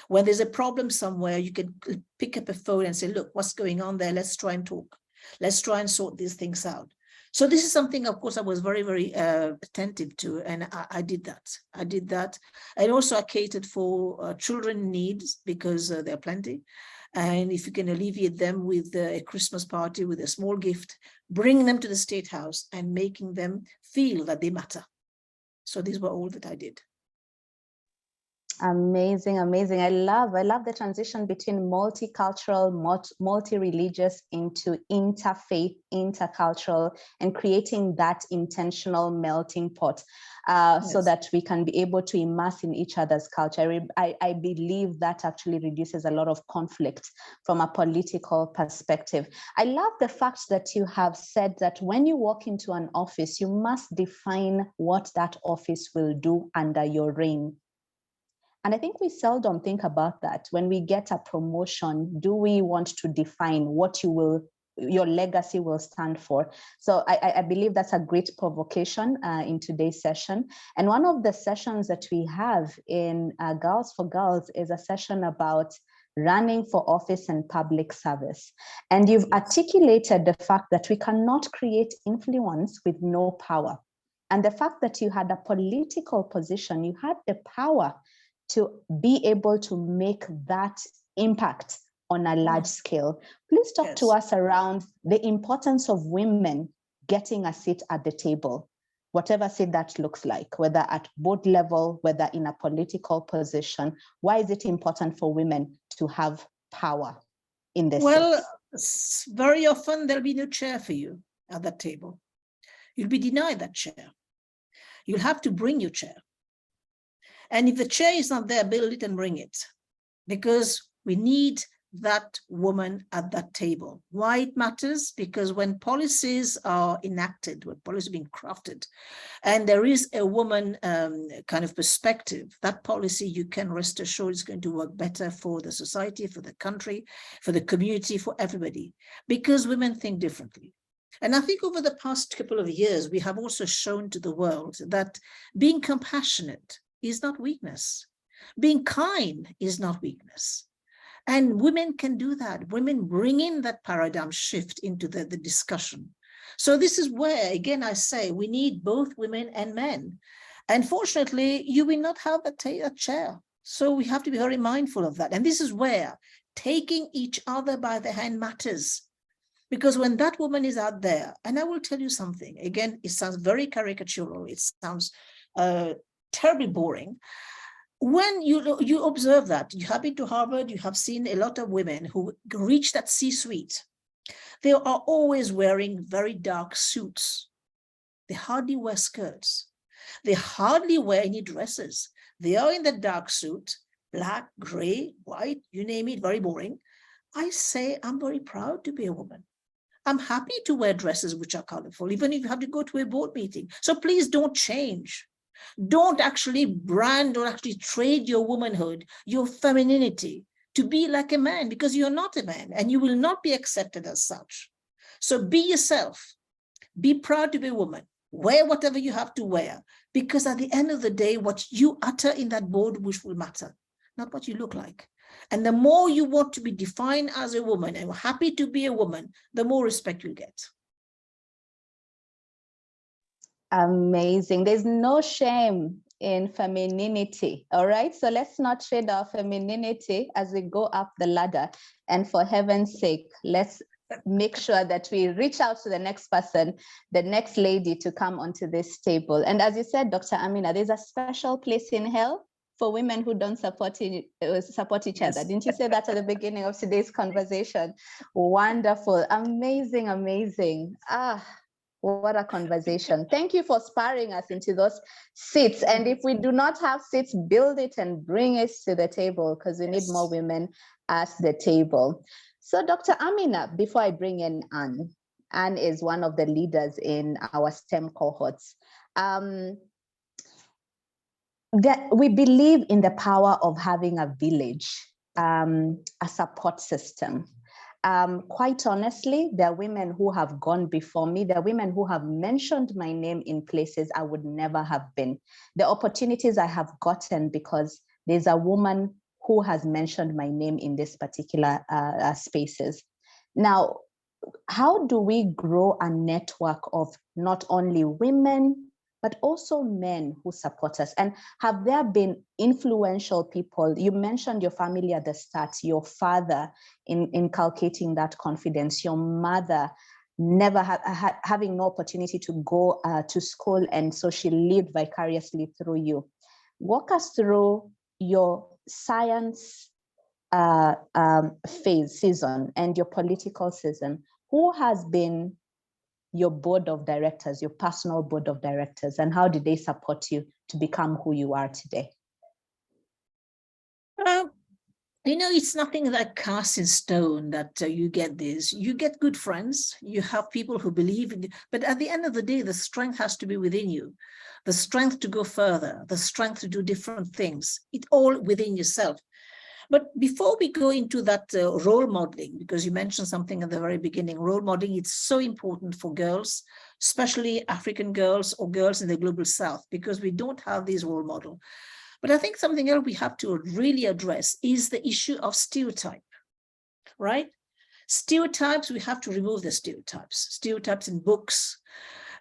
When there's a problem somewhere, you can pick up a phone and say, look, what's going on there? Let's try and talk. Let's try and sort these things out. So this is something, of course, I was very, very attentive to, and I did that. I did that. And also I catered for children needs because there are plenty. And if you can alleviate them with a Christmas party, with a small gift, bring them to the State House and making them feel that they matter. So these were all that I did. Amazing, amazing. I love the transition between multicultural, multi-religious into interfaith, intercultural, and creating that intentional melting pot yes. So that we can be able to immerse in each other's culture. I believe that actually reduces a lot of conflict from a political perspective. I love the fact that you have said that when you walk into an office, you must define what that office will do under your reign. And I think we seldom think about that. When we get a promotion, do we want to define what your legacy will stand for? So I believe that's a great provocation in today's session. And one of the sessions that we have in Girls for Girls is a session about running for office and public service. And you've articulated the fact that we cannot create influence with no power. And the fact that you had a political position, you had the power to be able to make that impact on a large scale. Please talk to us around the importance of women getting a seat at the table, whatever seat that looks like, whether at board level, whether in a political position. Why is it important for women to have power in this? Well, very often there'll be no chair for you at that table. You'll be denied that chair. You'll have to bring your chair. And if the chair is not there, build it and bring it, because we need that woman at that table. Why it matters? Because when policies are enacted, when policies are being crafted, and there is a woman kind of perspective, that policy, you can rest assured, is going to work better for the society, for the country, for the community, for everybody, because women think differently. And I think over the past couple of years, we have also shown to the world that being compassionate is not weakness. Being kind is not weakness. And women can do that. Women bring in that paradigm shift into the discussion. So this is where, again, I say we need both women and men. And fortunately, you will not have a chair. So we have to be very mindful of that. And this is where taking each other by the hand matters. Because when that woman is out there, and I will tell you something, again, it sounds very caricatural, it sounds terribly boring. When you observe that, you have been to Harvard, you have seen a lot of women who reach that C-suite. They are always wearing very dark suits. They hardly wear skirts. They hardly wear any dresses. They are in the dark suit, black, gray, white, you name it, very boring. I say, I'm very proud to be a woman. I'm happy to wear dresses which are colorful, even if you have to go to a board meeting. So please don't change. Don't actually brand or actually trade your womanhood, your femininity, to be like a man, because you're not a man and you will not be accepted as such. So be yourself. Be proud to be a woman. Wear whatever you have to wear, because at the end of the day, what you utter in that board which will matter, not what you look like. And the more you want to be defined as a woman and happy to be a woman, the more respect you'll get. Amazing. There's no shame in femininity. All right. So let's not trade our femininity as we go up the ladder. And for heaven's sake, let's make sure that we reach out to the next person, the next lady to come onto this table. And as you said, Dr. Ameenah, there's a special place in hell for women who don't support each other. Didn't you say that at the beginning of today's conversation? Wonderful. Amazing, amazing. What a conversation. Thank you for spurring us into those seats. And if we do not have seats, build it and bring it to the table, because we need more women at the table. So Dr. Ameenah, before I bring in Anne is one of the leaders in our STEM cohorts. We believe in the power of having a village, a support system. Quite honestly, there are women who have gone before me. There are women who have mentioned my name in places I would never have been. The opportunities I have gotten because there's a woman who has mentioned my name in this particular spaces. Now, how do we grow a network of not only women, but also men who support us? And have there been influential people? You mentioned your family at the start, your father in inculcating that confidence, your mother never having no opportunity to go to school, and so she lived vicariously through you. Walk us through your science season and your political season. Who has been your board of directors, your personal board of directors, and how did they support you to become who you are today? You know, it's nothing like cast in stone that you get this. You get good friends, you have people who believe in you, but at the end of the day, the strength has to be within you. The strength to go further, the strength to do different things, it all within yourself. But before we go into that role modeling, because you mentioned something at the very beginning, role modeling, it's so important for girls, especially African girls or girls in the global South, because we don't have these role models. But I think something else we have to really address is the issue of stereotype, right? Stereotypes, we have to remove the stereotypes. Stereotypes in books.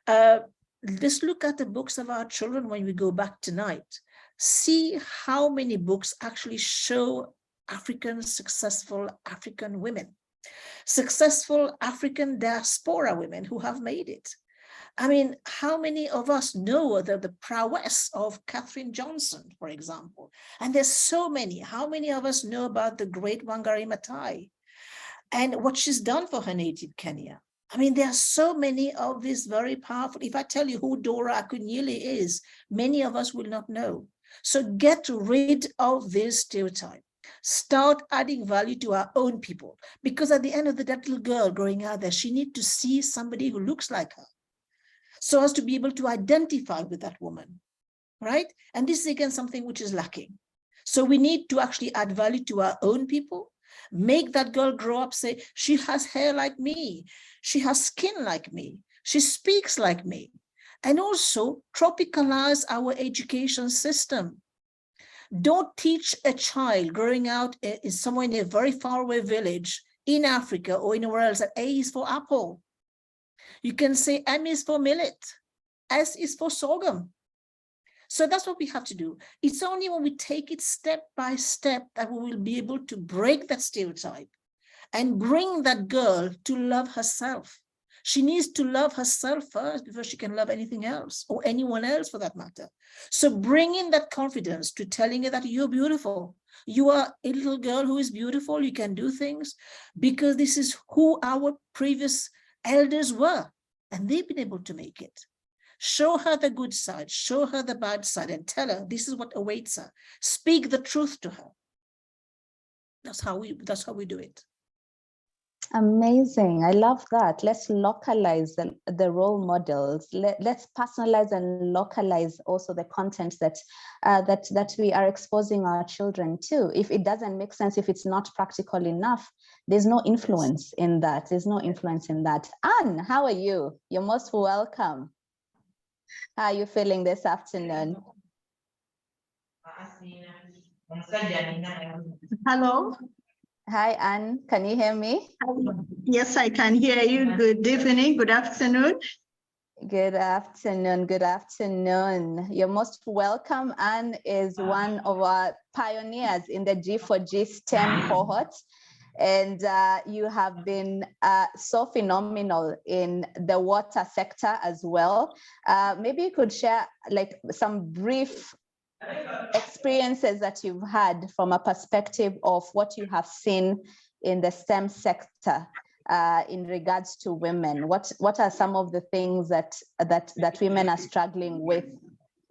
Let's look at the books of our children when we go back tonight. See how many books actually show African successful African women, successful African diaspora women who have made it. I mean, how many of us know the prowess of Katherine Johnson, for example? And there's so many. How many of us know about the great Wangari Maathai and what she's done for her native Kenya? I mean, there are so many of these very powerful. If I tell you who Dora Akunyili is, many of us will not know. So get rid of this stereotype. Start adding value to our own people, because at the end of the day, that little girl growing out there, she needs to see somebody who looks like her, so as to be able to identify with that woman, right? And this is again something which is lacking. So we need to actually add value to our own people, make that girl grow up, say, she has hair like me, she has skin like me, she speaks like me, and also tropicalize our education system. Don't teach a child growing out somewhere in a very faraway village in Africa or anywhere else that A is for apple. You can say M is for millet, S is for sorghum. So that's what we have to do. It's only when we take it step by step that we will be able to break that stereotype and bring that girl to love herself. She needs to love herself first before she can love anything else, or anyone else for that matter. So bring in that confidence to telling her that you're beautiful. You are a little girl who is beautiful. You can do things because this is who our previous elders were, and they've been able to make it. Show her the good side, show her the bad side, and tell her this is what awaits her. Speak the truth to her. That's how we do it. Amazing. I love that. Let's localize the role models. Let's personalize and localize also the content that we are exposing our children to. If it doesn't make sense, if it's not practical enough, there's no influence in that. There's no influence in that. Anne, how are you? You're most welcome. How are you feeling this afternoon? Hello. Hi, Anne. Can you hear me? Yes, I can hear you. Good evening. Good afternoon. Good afternoon. Good afternoon. You're most welcome. Anne is one of our pioneers in the G4G STEM cohort. And you have been so phenomenal in the water sector as well. Maybe you could share like some brief experiences that you've had from a perspective of what you have seen in the STEM sector in regards to women. What are some of the things that women are struggling with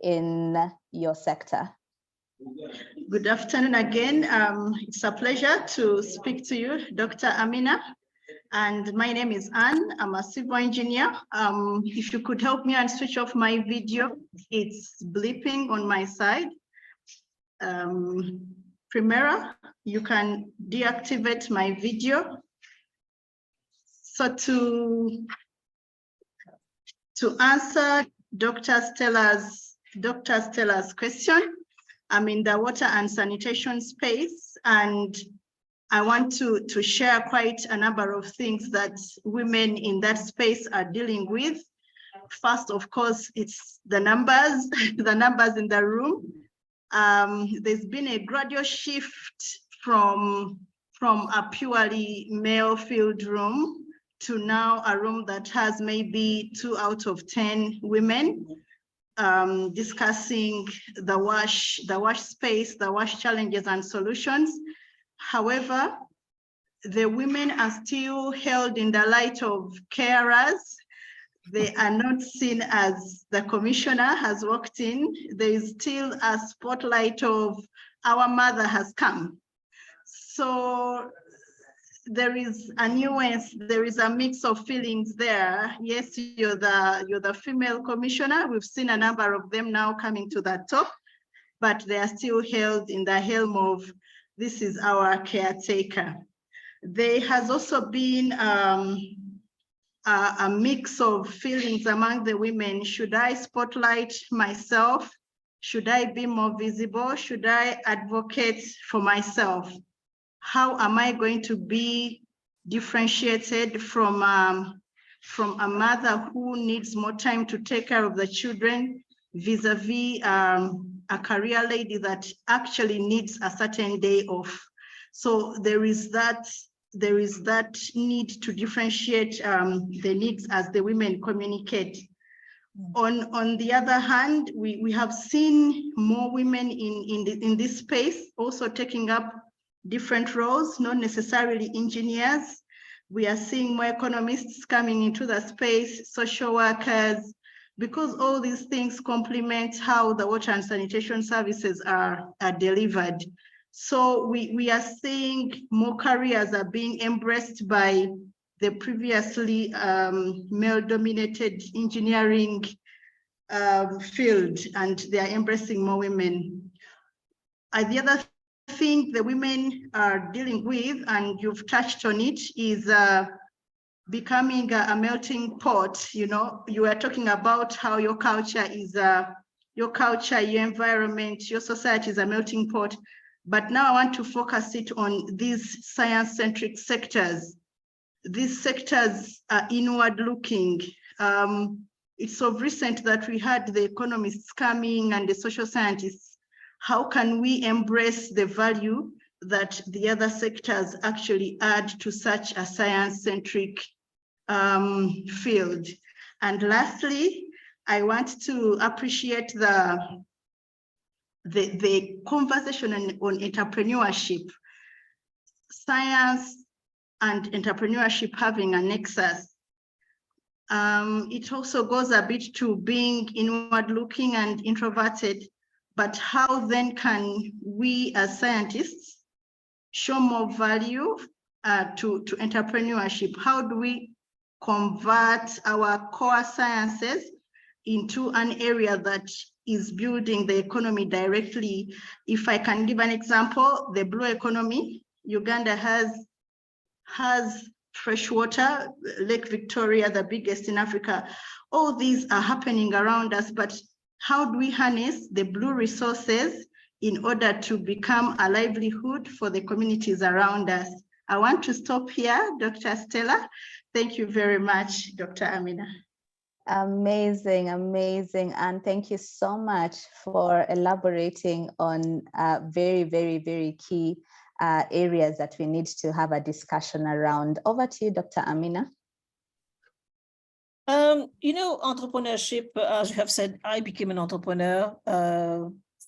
in your sector? Good afternoon again. It's a pleasure to speak to you, Dr. Ameenah. And my name is Anne. I'm a civil engineer. If you could help me and switch off my video, it's bleeping on my side. Primera, you can deactivate my video. So to answer Dr. Stella's question, I'm in the water and sanitation space, and I want to share quite a number of things that women in that space are dealing with. First, of course, it's the numbers, the numbers in the room. There's been a gradual shift from a purely male-filled room to now a room that has maybe 2 out of 10 women discussing the wash space, the wash challenges and solutions. However, the women are still held in the light of carers. They are not seen as the commissioner has walked in. There is still a spotlight of our mother has come. So there is a nuance, there is a mix of feelings there. Yes, you're the female commissioner. We've seen a number of them now coming to the top, but they are still held in the helm of, this is our caretaker. There has also been a mix of feelings among the women. Should I spotlight myself? Should I be more visible? Should I advocate for myself? How am I going to be differentiated from a mother who needs more time to take care of the children vis-a-vis a career lady that actually needs a certain day off? So there is that need to differentiate the needs as the women communicate. On the other hand, we have seen more women in this space also taking up different roles, not necessarily engineers. We are seeing more economists coming into the space, social workers, because all these things complement how the water and sanitation services are delivered. So we are seeing more careers are being embraced by the previously male-dominated engineering field, and they are embracing more women. The other thing the women are dealing with, and you've touched on it, is becoming a melting pot. You know, you are talking about how your culture is, your environment, your society is a melting pot. But now I want to focus it on these science-centric sectors. These sectors are inward-looking. It's of recent that we had the economists coming and the social scientists. How can we embrace the value that the other sectors actually add to such a science-centric field? And lastly, I want to appreciate the conversation on entrepreneurship. Science and entrepreneurship having a nexus. It also goes a bit to being inward-looking and introverted, but how then can we as scientists show more value to entrepreneurship? How do we convert our core sciences into an area that is building the economy directly? If I can give an example, the blue economy, Uganda has fresh water, Lake Victoria, the biggest in Africa. All these are happening around us, but how do we harness the blue resources in order to become a livelihood for the communities around us? I want to stop here, Dr. Stella. Thank you very much, Dr. Ameenah. Amazing, amazing. And thank you so much for elaborating on very, very, very key areas that we need to have a discussion around. Over to you, Dr. Ameenah. You know, entrepreneurship, as you have said, I became an entrepreneur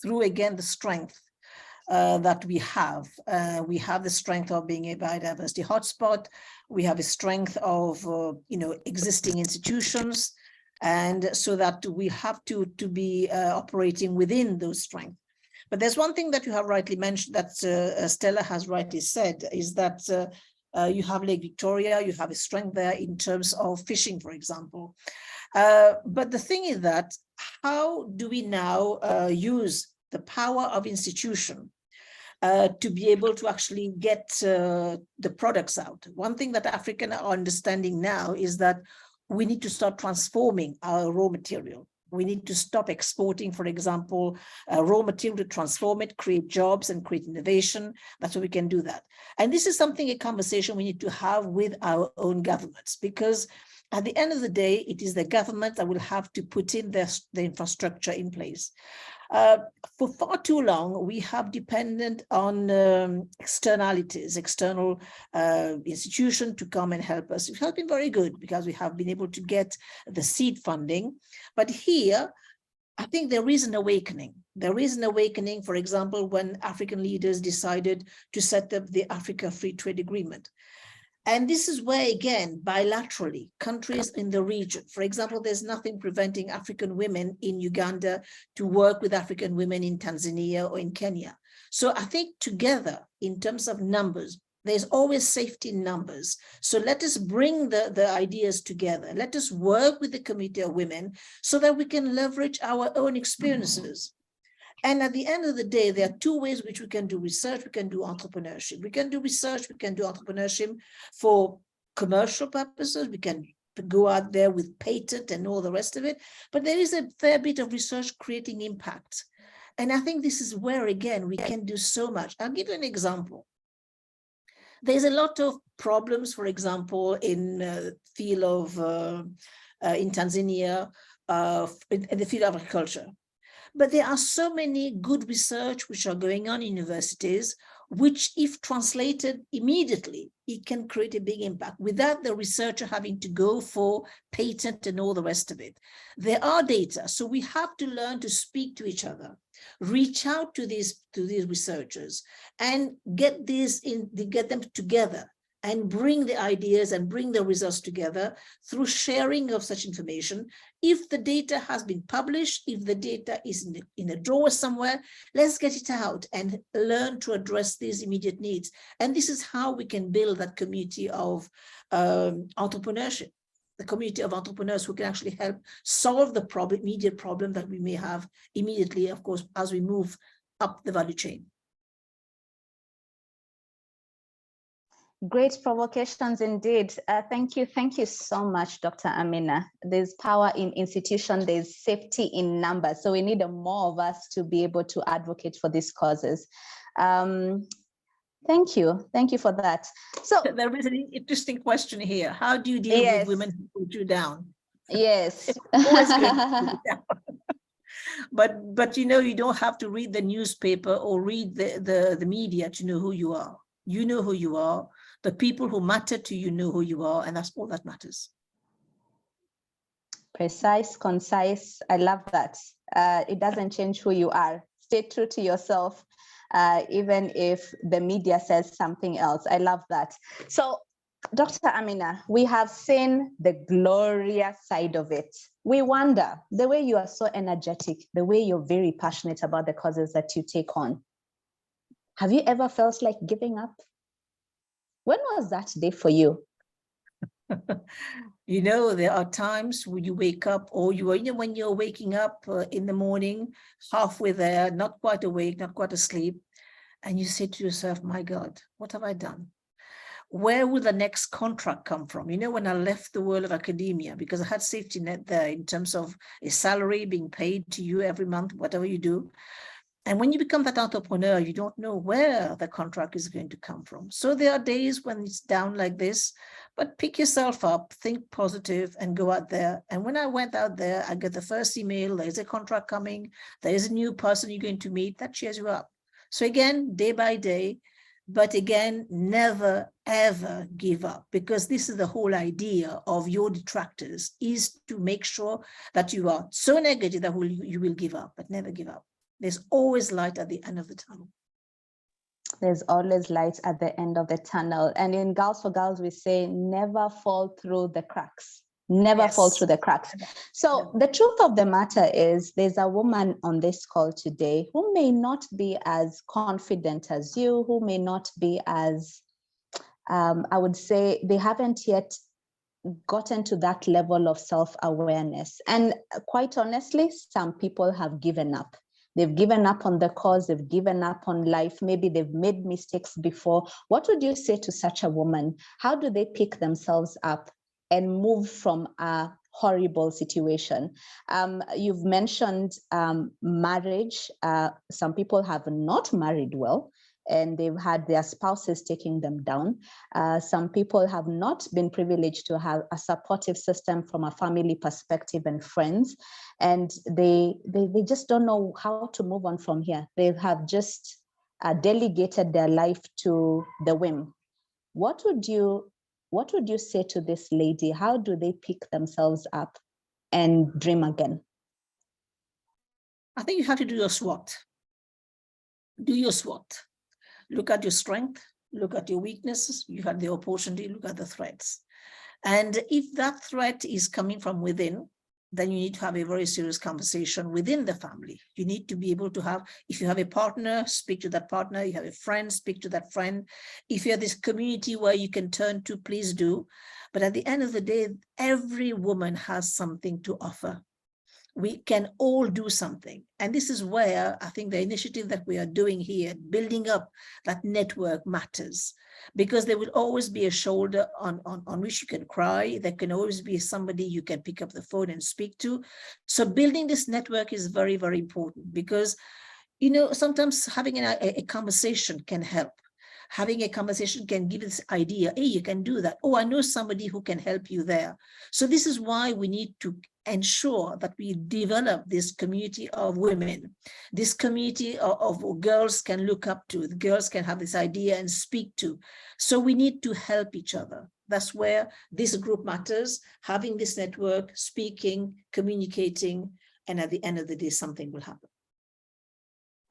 through, again, the strength that we have. We have the strength of being a biodiversity hotspot. We have a strength of, you know, existing institutions. And so that we have to be operating within those strengths. But there's one thing that you have rightly mentioned that Stella has rightly said, is that you have Lake Victoria, you have a strength there in terms of fishing, for example. But the thing is that how do we now use the power of institution to be able to actually get the products out? One thing that Africans are understanding now is that we need to start transforming our raw material. We need to stop exporting, for example, raw material, to transform it, create jobs and create innovation. That's how we can do that. And this is something, a conversation we need to have with our own governments, because at the end of the day, it is the government that will have to put in the infrastructure in place. For far too long, we have depended on externalities, external institutions to come and help us. It has been very good because we have been able to get the seed funding. But here, I think there is an awakening. There is an awakening, for example, when African leaders decided to set up the Africa Free Trade Agreement. And this is where, again, bilaterally, countries in the region, for example, there's nothing preventing African women in Uganda to work with African women in Tanzania or in Kenya. So I think together, in terms of numbers, there's always safety in numbers. So let us bring the ideas together. Let us work with the community of women so that we can leverage our own experiences. And at the end of the day, there are two ways which we can do research. We can do entrepreneurship. We can do research. We can do entrepreneurship for commercial purposes. We can go out there with patent and all the rest of it. But there is a fair bit of research creating impact. And I think this is where, again, we can do so much. I'll give you an example. There's a lot of problems, for example, in the field of, in Tanzania, in the field of agriculture. But there are so many good research which are going on in universities, which if translated immediately, it can create a big impact without the researcher having to go for patent and all the rest of it. There are data, so we have to learn to speak to each other, reach out to these researchers and get them together and bring the ideas and bring the results together through sharing of such information. If the data has been published, if the data is in a drawer somewhere, let's get it out and learn to address these immediate needs. And this is how we can build that community of entrepreneurship, the community of entrepreneurs who can actually help solve the immediate problem that we may have immediately, of course, as we move up the value chain. Great provocations indeed. Thank you so much, Dr. Ameenah. There's power in institution, there's safety in numbers. So we need more of us to be able to advocate for these causes. Thank you for that. So there is an interesting question here. How do you deal with women who put you down? Yes. It's always good to put you down. But you know, you don't have to read the newspaper or read the media to know who you are. You know who you are. The people who matter to you know who you are, and that's all that matters. Precise, concise. I love that. It doesn't change who you are. Stay true to yourself, even if the media says something else. I love that. So, Dr. Ameenah, we have seen the glorious side of it. We wonder, the way you are so energetic, the way you're very passionate about the causes that you take on. Have you ever felt like giving up? When was that day for you? You know, there are times when you wake up, or when you're waking up in the morning, halfway there, not quite awake, not quite asleep, and you say to yourself, my God, what have I done? Where will the next contract come from? You know, when I left the world of academia, because I had safety net there in terms of a salary being paid to you every month, whatever you do. And when you become that entrepreneur, you don't know where the contract is going to come from. So there are days when it's down like this, but pick yourself up, think positive, and go out there. And when I went out there, I get the first email, there's a contract coming, there's a new person you're going to meet, that cheers you up. So again, day by day, but again, never, ever give up, because this is the whole idea of your detractors, is to make sure that you are so negative that you will give up, but never give up. There's always light at the end of the tunnel. There's always light at the end of the tunnel. And in Girls for Girls, we say, never fall through the cracks. Never fall through the cracks. So the truth of the matter is, there's a woman on this call today who may not be as confident as you, who may not be as, I would say, they haven't yet gotten to that level of self-awareness. And quite honestly, some people have given up. They've given up on the cause, they've given up on life, maybe they've made mistakes before. What would you say to such a woman? How do they pick themselves up and move from a horrible situation? You've mentioned marriage. Some people have not married well, and they've had their spouses taking them down. Some people have not been privileged to have a supportive system from a family perspective and friends, and they just don't know how to move on from here. They have just delegated their life to the whim. What would you say to this lady? How do they pick themselves up and dream again? I think you have to do your SWOT. Do your SWOT. Look at your strength, look at your weaknesses, you have the opportunity, look at the threats. And if that threat is coming from within, then you need to have a very serious conversation within the family. You need to be able to have, if you have a partner, speak to that partner. You have a friend, speak to that friend. If you have this community where you can turn to, please do. But at the end of the day, every woman has something to offer. We can all do something. And this is where I think the initiative that we are doing here, building up that network, matters, because there will always be a shoulder on which you can cry. There can always be somebody you can pick up the phone and speak to. So building this network is very, very important, because, you know, sometimes having a conversation can help. Having a conversation can give this idea, hey, you can do that. Oh, I know somebody who can help you there. So this is why we need to ensure that we develop this community of women, this community of girls can look up to, the girls can have this idea and speak to. So we need to help each other. That's where this group matters, having this network, speaking, communicating, and at the end of the day, something will happen.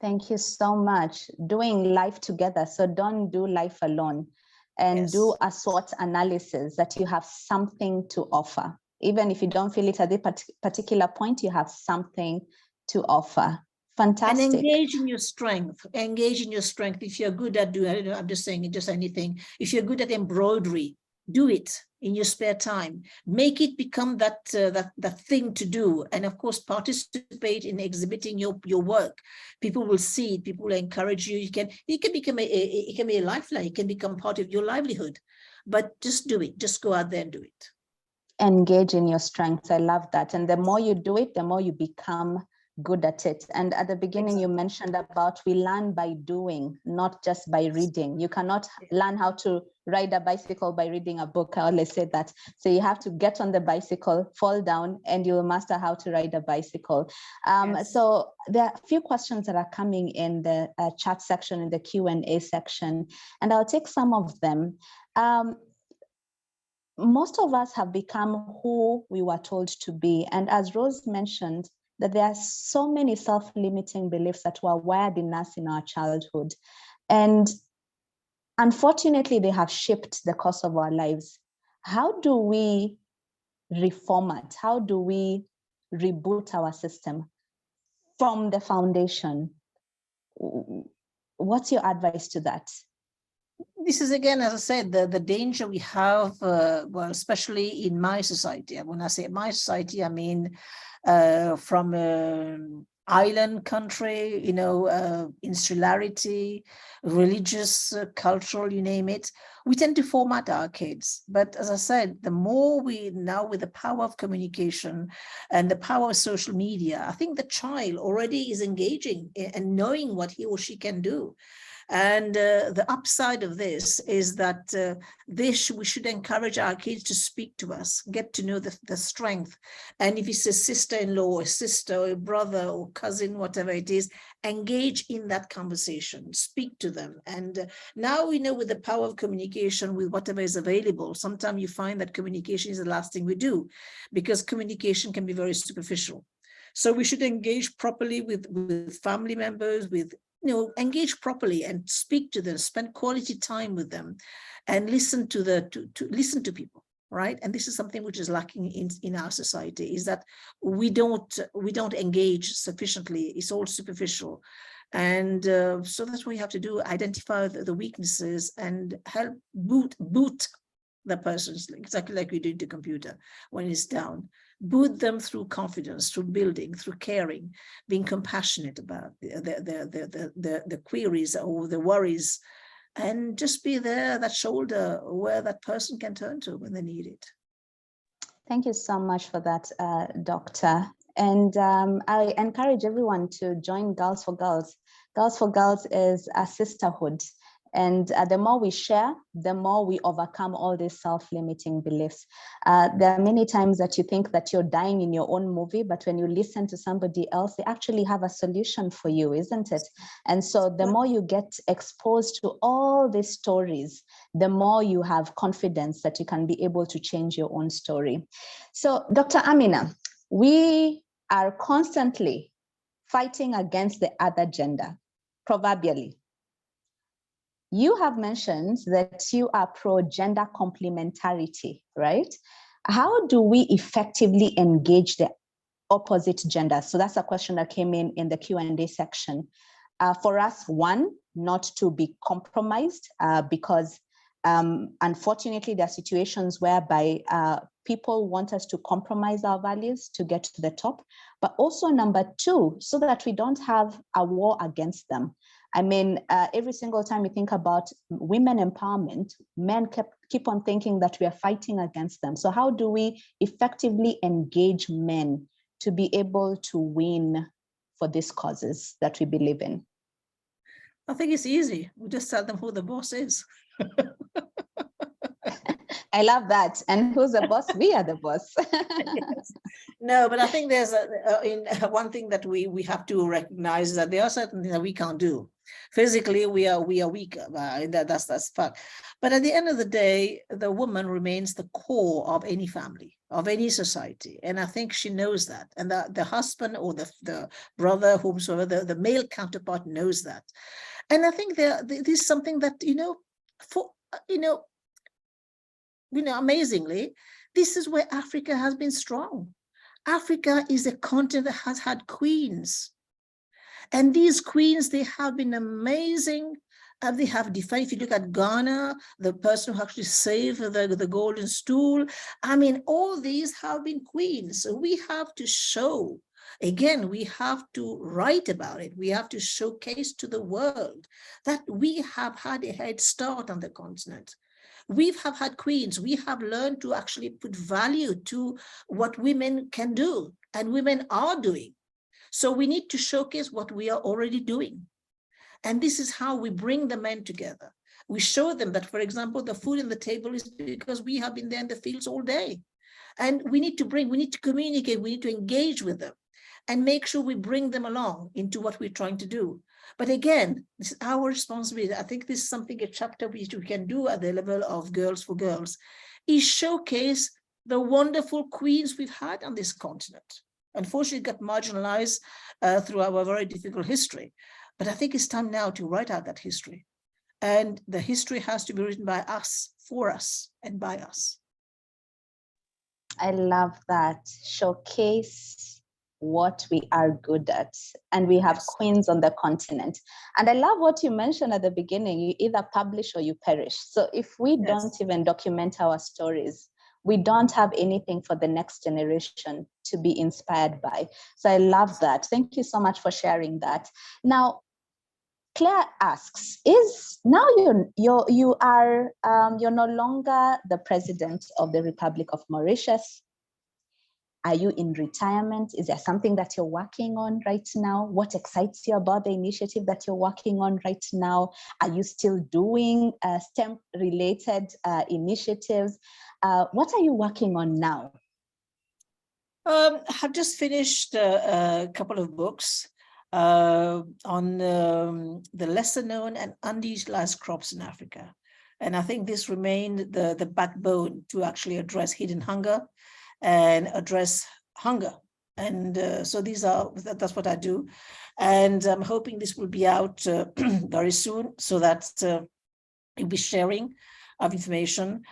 Thank you so much. Doing life together. So don't do life alone, and Yes. do a SWOT analysis that you have something to offer. Even if you don't feel it at the particular point, you have something to offer. Fantastic. And engage in your strength. Engage in your strength. If you're good at doing, I don't know, I'm just saying just anything. If you're good at embroidery, do it in your spare time. Make it become that thing to do. And of course, participate in exhibiting your work. People will see it. People will encourage you. It can become a lifeline. It can become part of your livelihood. But just do it. Just go out there and do it. Engage in your strengths. I love that. And the more you do it, the more you become good at it. And at the beginning, you mentioned about we learn by doing, not just by reading. You cannot learn how to ride a bicycle by reading a book. I always say that. So you have to get on the bicycle, fall down, and you'll master how to ride a bicycle. Yes. So there are a few questions that are coming in the chat section, in the Q&A section, and I'll take some of them. Most of us have become who we were told to be. And as Rose mentioned, that there are so many self-limiting beliefs that were wired in us in our childhood. And unfortunately, they have shaped the course of our lives. How do we reformat? How do we reboot our system from the foundation? What's your advice to that? This is, again, as I said, the danger we have, well, especially in my society. When I say my society, I mean from an island country, you know, insularity, religious, cultural, you name it. We tend to format our kids. But as I said, the more we now, with the power of communication and the power of social media, I think the child already is engaging and knowing what he or she can do. And the upside of this is that we should encourage our kids to speak to us, get to know the strength. And if it's a sister-in-law, or a sister, or a brother, or cousin, whatever it is, engage in that conversation, speak to them. And now we know, with the power of communication, with whatever is available, sometimes you find that communication is the last thing we do, because communication can be very superficial. So we should engage properly with family members, with, you know, engage properly and speak to them, spend quality time with them, and listen to listen to people, right? And this is something which is lacking in our society, is that we don't engage sufficiently. It's all superficial. And so that's what we have to do, identify the weaknesses and help boot the person's, exactly like we do the computer when it's down. Boot them through confidence, through building, through caring, being compassionate about the queries or the worries, and just be there, that shoulder where that person can turn to when they need it. Thank you so much for that, Doctor. And I encourage everyone to join Girls for Girls. Girls for Girls is a sisterhood. And the more we share, the more we overcome all these self-limiting beliefs. There are many times that you think that you're dying in your own movie, but when you listen to somebody else, they actually have a solution for you, isn't it? And so the more you get exposed to all these stories, the more you have confidence that you can be able to change your own story. So, Dr. Ameenah, we are constantly fighting against the other gender, proverbially. You have mentioned that you are pro-gender complementarity, right? How do we effectively engage the opposite gender? So that's a question that came in the Q&A section. For us, one, not to be compromised, because unfortunately, there are situations whereby people want us to compromise our values to get to the top. But also number two, so that we don't have a war against them. I mean, every single time we think about women empowerment, men keep on thinking that we are fighting against them. So how do we effectively engage men to be able to win for these causes that we believe in? I think it's easy. We just tell them who the boss is. I love that. And who's the boss? We are the boss. Yes. No, but I think there's one thing that we have to recognize is that there are certain things that we can't do. Physically, we are weak. That's fact. But at the end of the day, the woman remains the core of any family, of any society, and I think she knows that. And the husband or the brother, whomsoever, the male counterpart knows that. And I think this is something that amazingly, this is where Africa has been strong. Africa is a continent that has had queens. And these queens, they have been amazing. They have defined, if you look at Ghana, the person who actually saved the golden stool, I mean, all these have been queens. So we have to show, again, we have to write about it. We have to showcase to the world that we have had a head start on the continent. We have had queens. We have learned to actually put value to what women can do and women are doing. So we need to showcase what we are already doing. And this is how we bring the men together. We show them that, for example, the food on the table is because we have been there in the fields all day. And we need to communicate, we need to engage with them and make sure we bring them along into what we're trying to do. But again, this is our responsibility. I think this is something, a chapter we can do at the level of Girls for Girls, is showcase the wonderful queens we've had on this continent. Unfortunately, got marginalized through our very difficult history. But I think it's time now to write out that history. And the history has to be written by us, for us, and by us. I love that. Showcase what we are good at. And we have queens on the continent. And I love what you mentioned at the beginning. You either publish or you perish. So if we don't even document our stories, we don't have anything for the next generation to be inspired by. So I love that. Thank you so much for sharing that. Now, Claire asks, is now you're no longer the president of the Republic of Mauritius? Are you in retirement? Is there something that you're working on right now? What excites you about the initiative that you're working on right now? Are you still doing STEM-related initiatives? What are you working on now? I've just finished a couple of books on the lesser known and underutilized crops in Africa. And I think this remained the backbone to actually address hidden hunger and address hunger. And so that's what I do. And I'm hoping this will be out very soon so that you'll be sharing of information.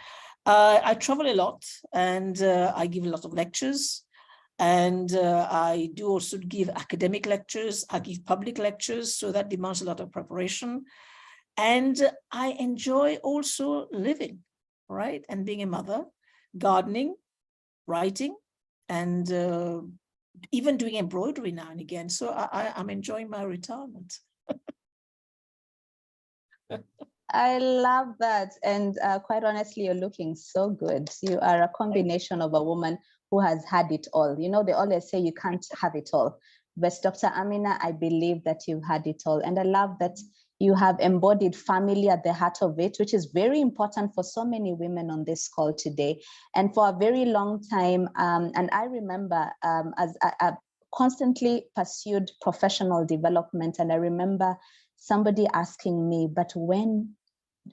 I travel a lot and I give a lot of lectures. And I do also give academic lectures. I give public lectures, so that demands a lot of preparation. And I enjoy also living, right? And being a mother, gardening, writing, and even doing embroidery now and again. So I'm enjoying my retirement. I love that. And quite honestly, you're looking so good. You are a combination of a woman who has had it all. You know, they always say you can't have it all. But Dr. Ameenah, I believe that you've had it all. And I love that you have embodied family at the heart of it, which is very important for so many women on this call today. And for a very long time, and I remember as I constantly pursued professional development, and I remember somebody asking me, but when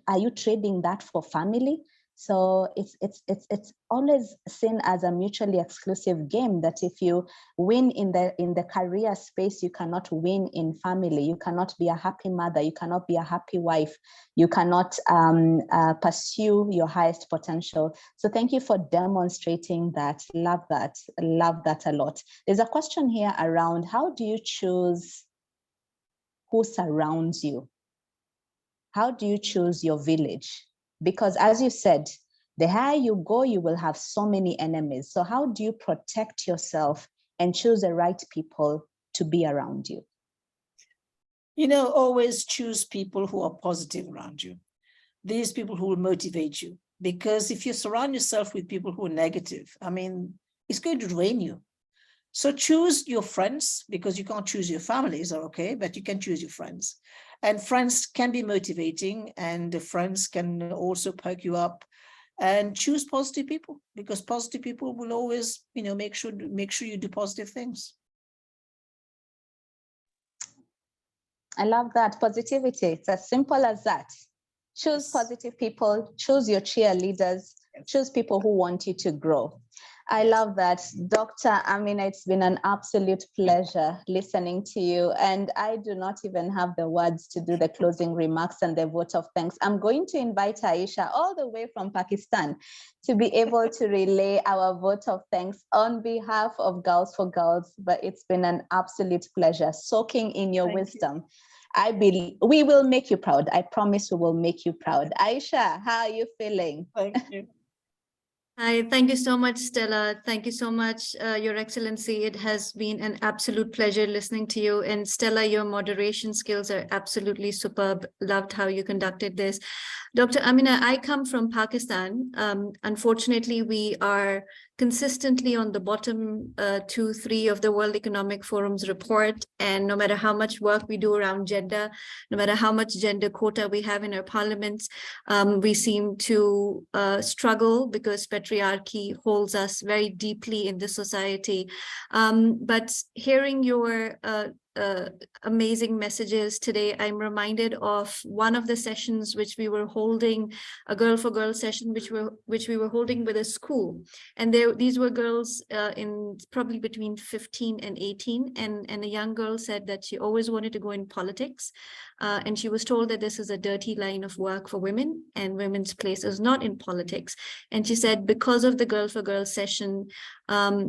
are you trading that for family? So it's always seen as a mutually exclusive game, that if you win in the career space, you cannot win in family. You cannot be a happy mother. You cannot be a happy wife. You cannot pursue your highest potential. So thank you for demonstrating that. Love that a lot. There's a question here around, how do you choose who surrounds you? How do you choose your village? Because as you said, the higher you go, you will have so many enemies. So how do you protect yourself and choose the right people to be around you? You know, always choose people who are positive around you. These people who will motivate you. Because if you surround yourself with people who are negative, I mean, it's going to drain you. So choose your friends, because you can't choose your families, are okay, but you can choose your friends. And friends can be motivating, and the friends can also perk you up. And choose positive people, because positive people will always, you know, make sure you do positive things. I love that. Positivity. It's as simple as that. Choose positive people, choose your cheerleaders, choose people who want you to grow. I love that. Dr. Ameenah, it's been an absolute pleasure listening to you. And I do not even have the words to do the closing remarks and the vote of thanks. I'm going to invite Aisha all the way from Pakistan to be able to relay our vote of thanks on behalf of Girls for Girls. But it's been an absolute pleasure soaking in your wisdom. I believe we will make you proud. I promise we will make you proud. Aisha, how are you feeling? Thank you. Hi, thank you so much, Stella. Thank you so much, Your Excellency. It has been an absolute pleasure listening to you. And Stella, your moderation skills are absolutely superb. Loved how you conducted this. Dr. Ameenah, I come from Pakistan. Unfortunately, we are consistently on the bottom 2-3 of the World Economic Forum's report. And no matter how much work we do around gender, no matter how much gender quota we have in our parliaments, we seem to struggle because patriarchy holds us very deeply in this society. But hearing your amazing messages today, I'm reminded of one of the sessions which we were holding, a Girl for Girl session, which we were holding with a school. And these were girls in probably between 15 and 18. And a young girl said that she always wanted to go in politics. And she was told that this is a dirty line of work for women, and women's place is not in politics. And she said, because of the Girl for Girl session,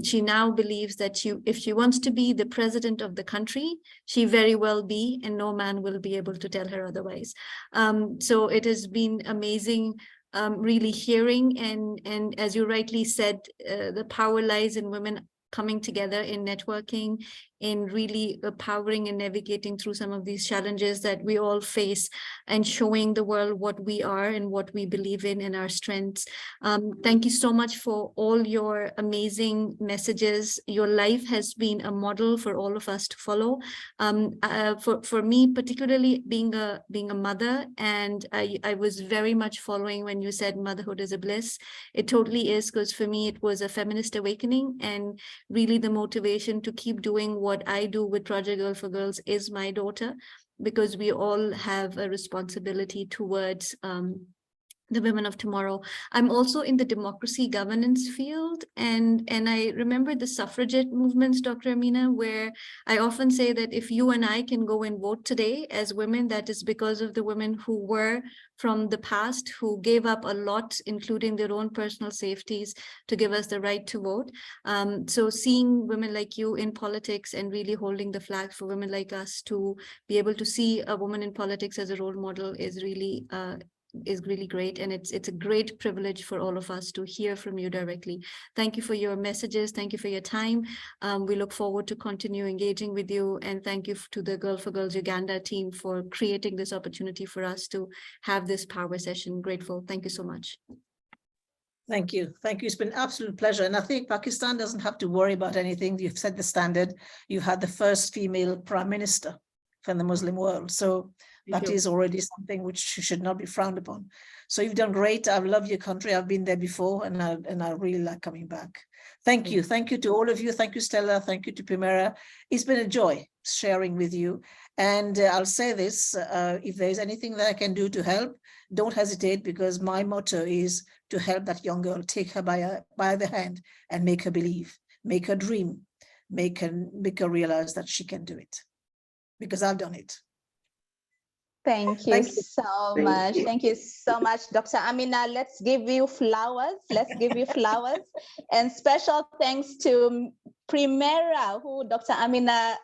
she now believes that if she wants to be the president of the country, she very well be, and no man will be able to tell her otherwise. So it has been amazing really hearing, and as you rightly said, the power lies in women coming together in networking, in really empowering and navigating through some of these challenges that we all face, and showing the world what we are and what we believe in and our strengths. Thank you so much for all your amazing messages. Your life has been a model for all of us to follow. For me, particularly being a mother, and I was very much following when you said motherhood is a bliss. It totally is, because for me, it was a feminist awakening, and really the motivation to keep doing what I do with Project Girl for Girls is my daughter, because we all have a responsibility towards the women of tomorrow. I'm also in the democracy governance field, and I remember the suffragette movements, Dr. Ameenah, where I often say that if you and I can go and vote today as women, that is because of the women who were from the past, who gave up a lot, including their own personal safeties, to give us the right to vote. So seeing women like you in politics and really holding the flag for women like us to be able to see a woman in politics as a role model is really great, and it's a great privilege for all of us to hear from you directly. Thank you for your messages. Thank you for your time. We look forward to continue engaging with you, and thank you to the Girl for Girls Uganda team for creating this opportunity for us to have this power session. Grateful. Thank you so much. Thank you. Thank you. It's been an absolute pleasure. And I think Pakistan doesn't have to worry about anything. You've set the standard. You had the first female prime minister. from the Muslim world. So Thank that you. is already something which should not be frowned upon. So you've done great. I've loved your country. I've been there before, and I really like coming back. Thank you. Thank you to all of you. Thank you, Stella. Thank you to Primera. It's been a joy sharing with you. And I'll say this, if there's anything that I can do to help, don't hesitate, because my motto is to help that young girl, take her by the hand and make her believe, make her dream, make her realize that she can do it, because I've done it. Thank you so much. Thank you so much, Dr. Ameenah. Let's give you flowers. Let's give you flowers. And special thanks to Primera, who Dr. Ameenah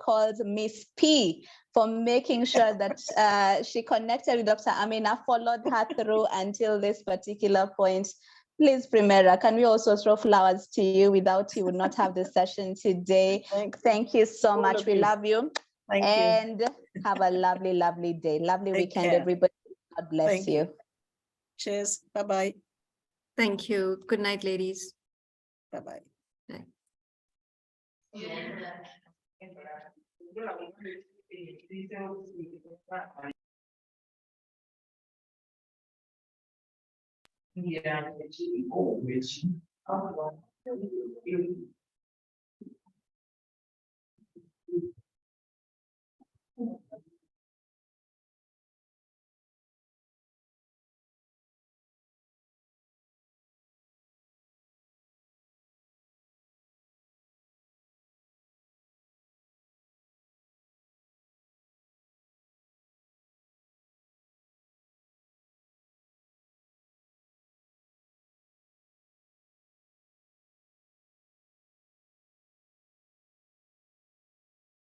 called Miss P, for making sure that she connected with Dr. Ameenah, followed her through until this particular point. Please, Primera, can we also throw flowers to you? Without you, would not have this session today. Thank you so much. We love you. Thank and you. have a lovely, lovely day. Lovely Take weekend, care. everybody. God bless Thank you. Cheers. Bye-bye. Thank you. Good night, ladies. Bye-bye. Bye.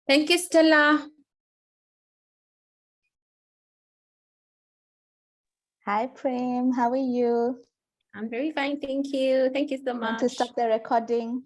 Thank you, Stella. Hi, Prim. How are you? I'm very fine, thank you. Thank you so Want to much. stop the recording?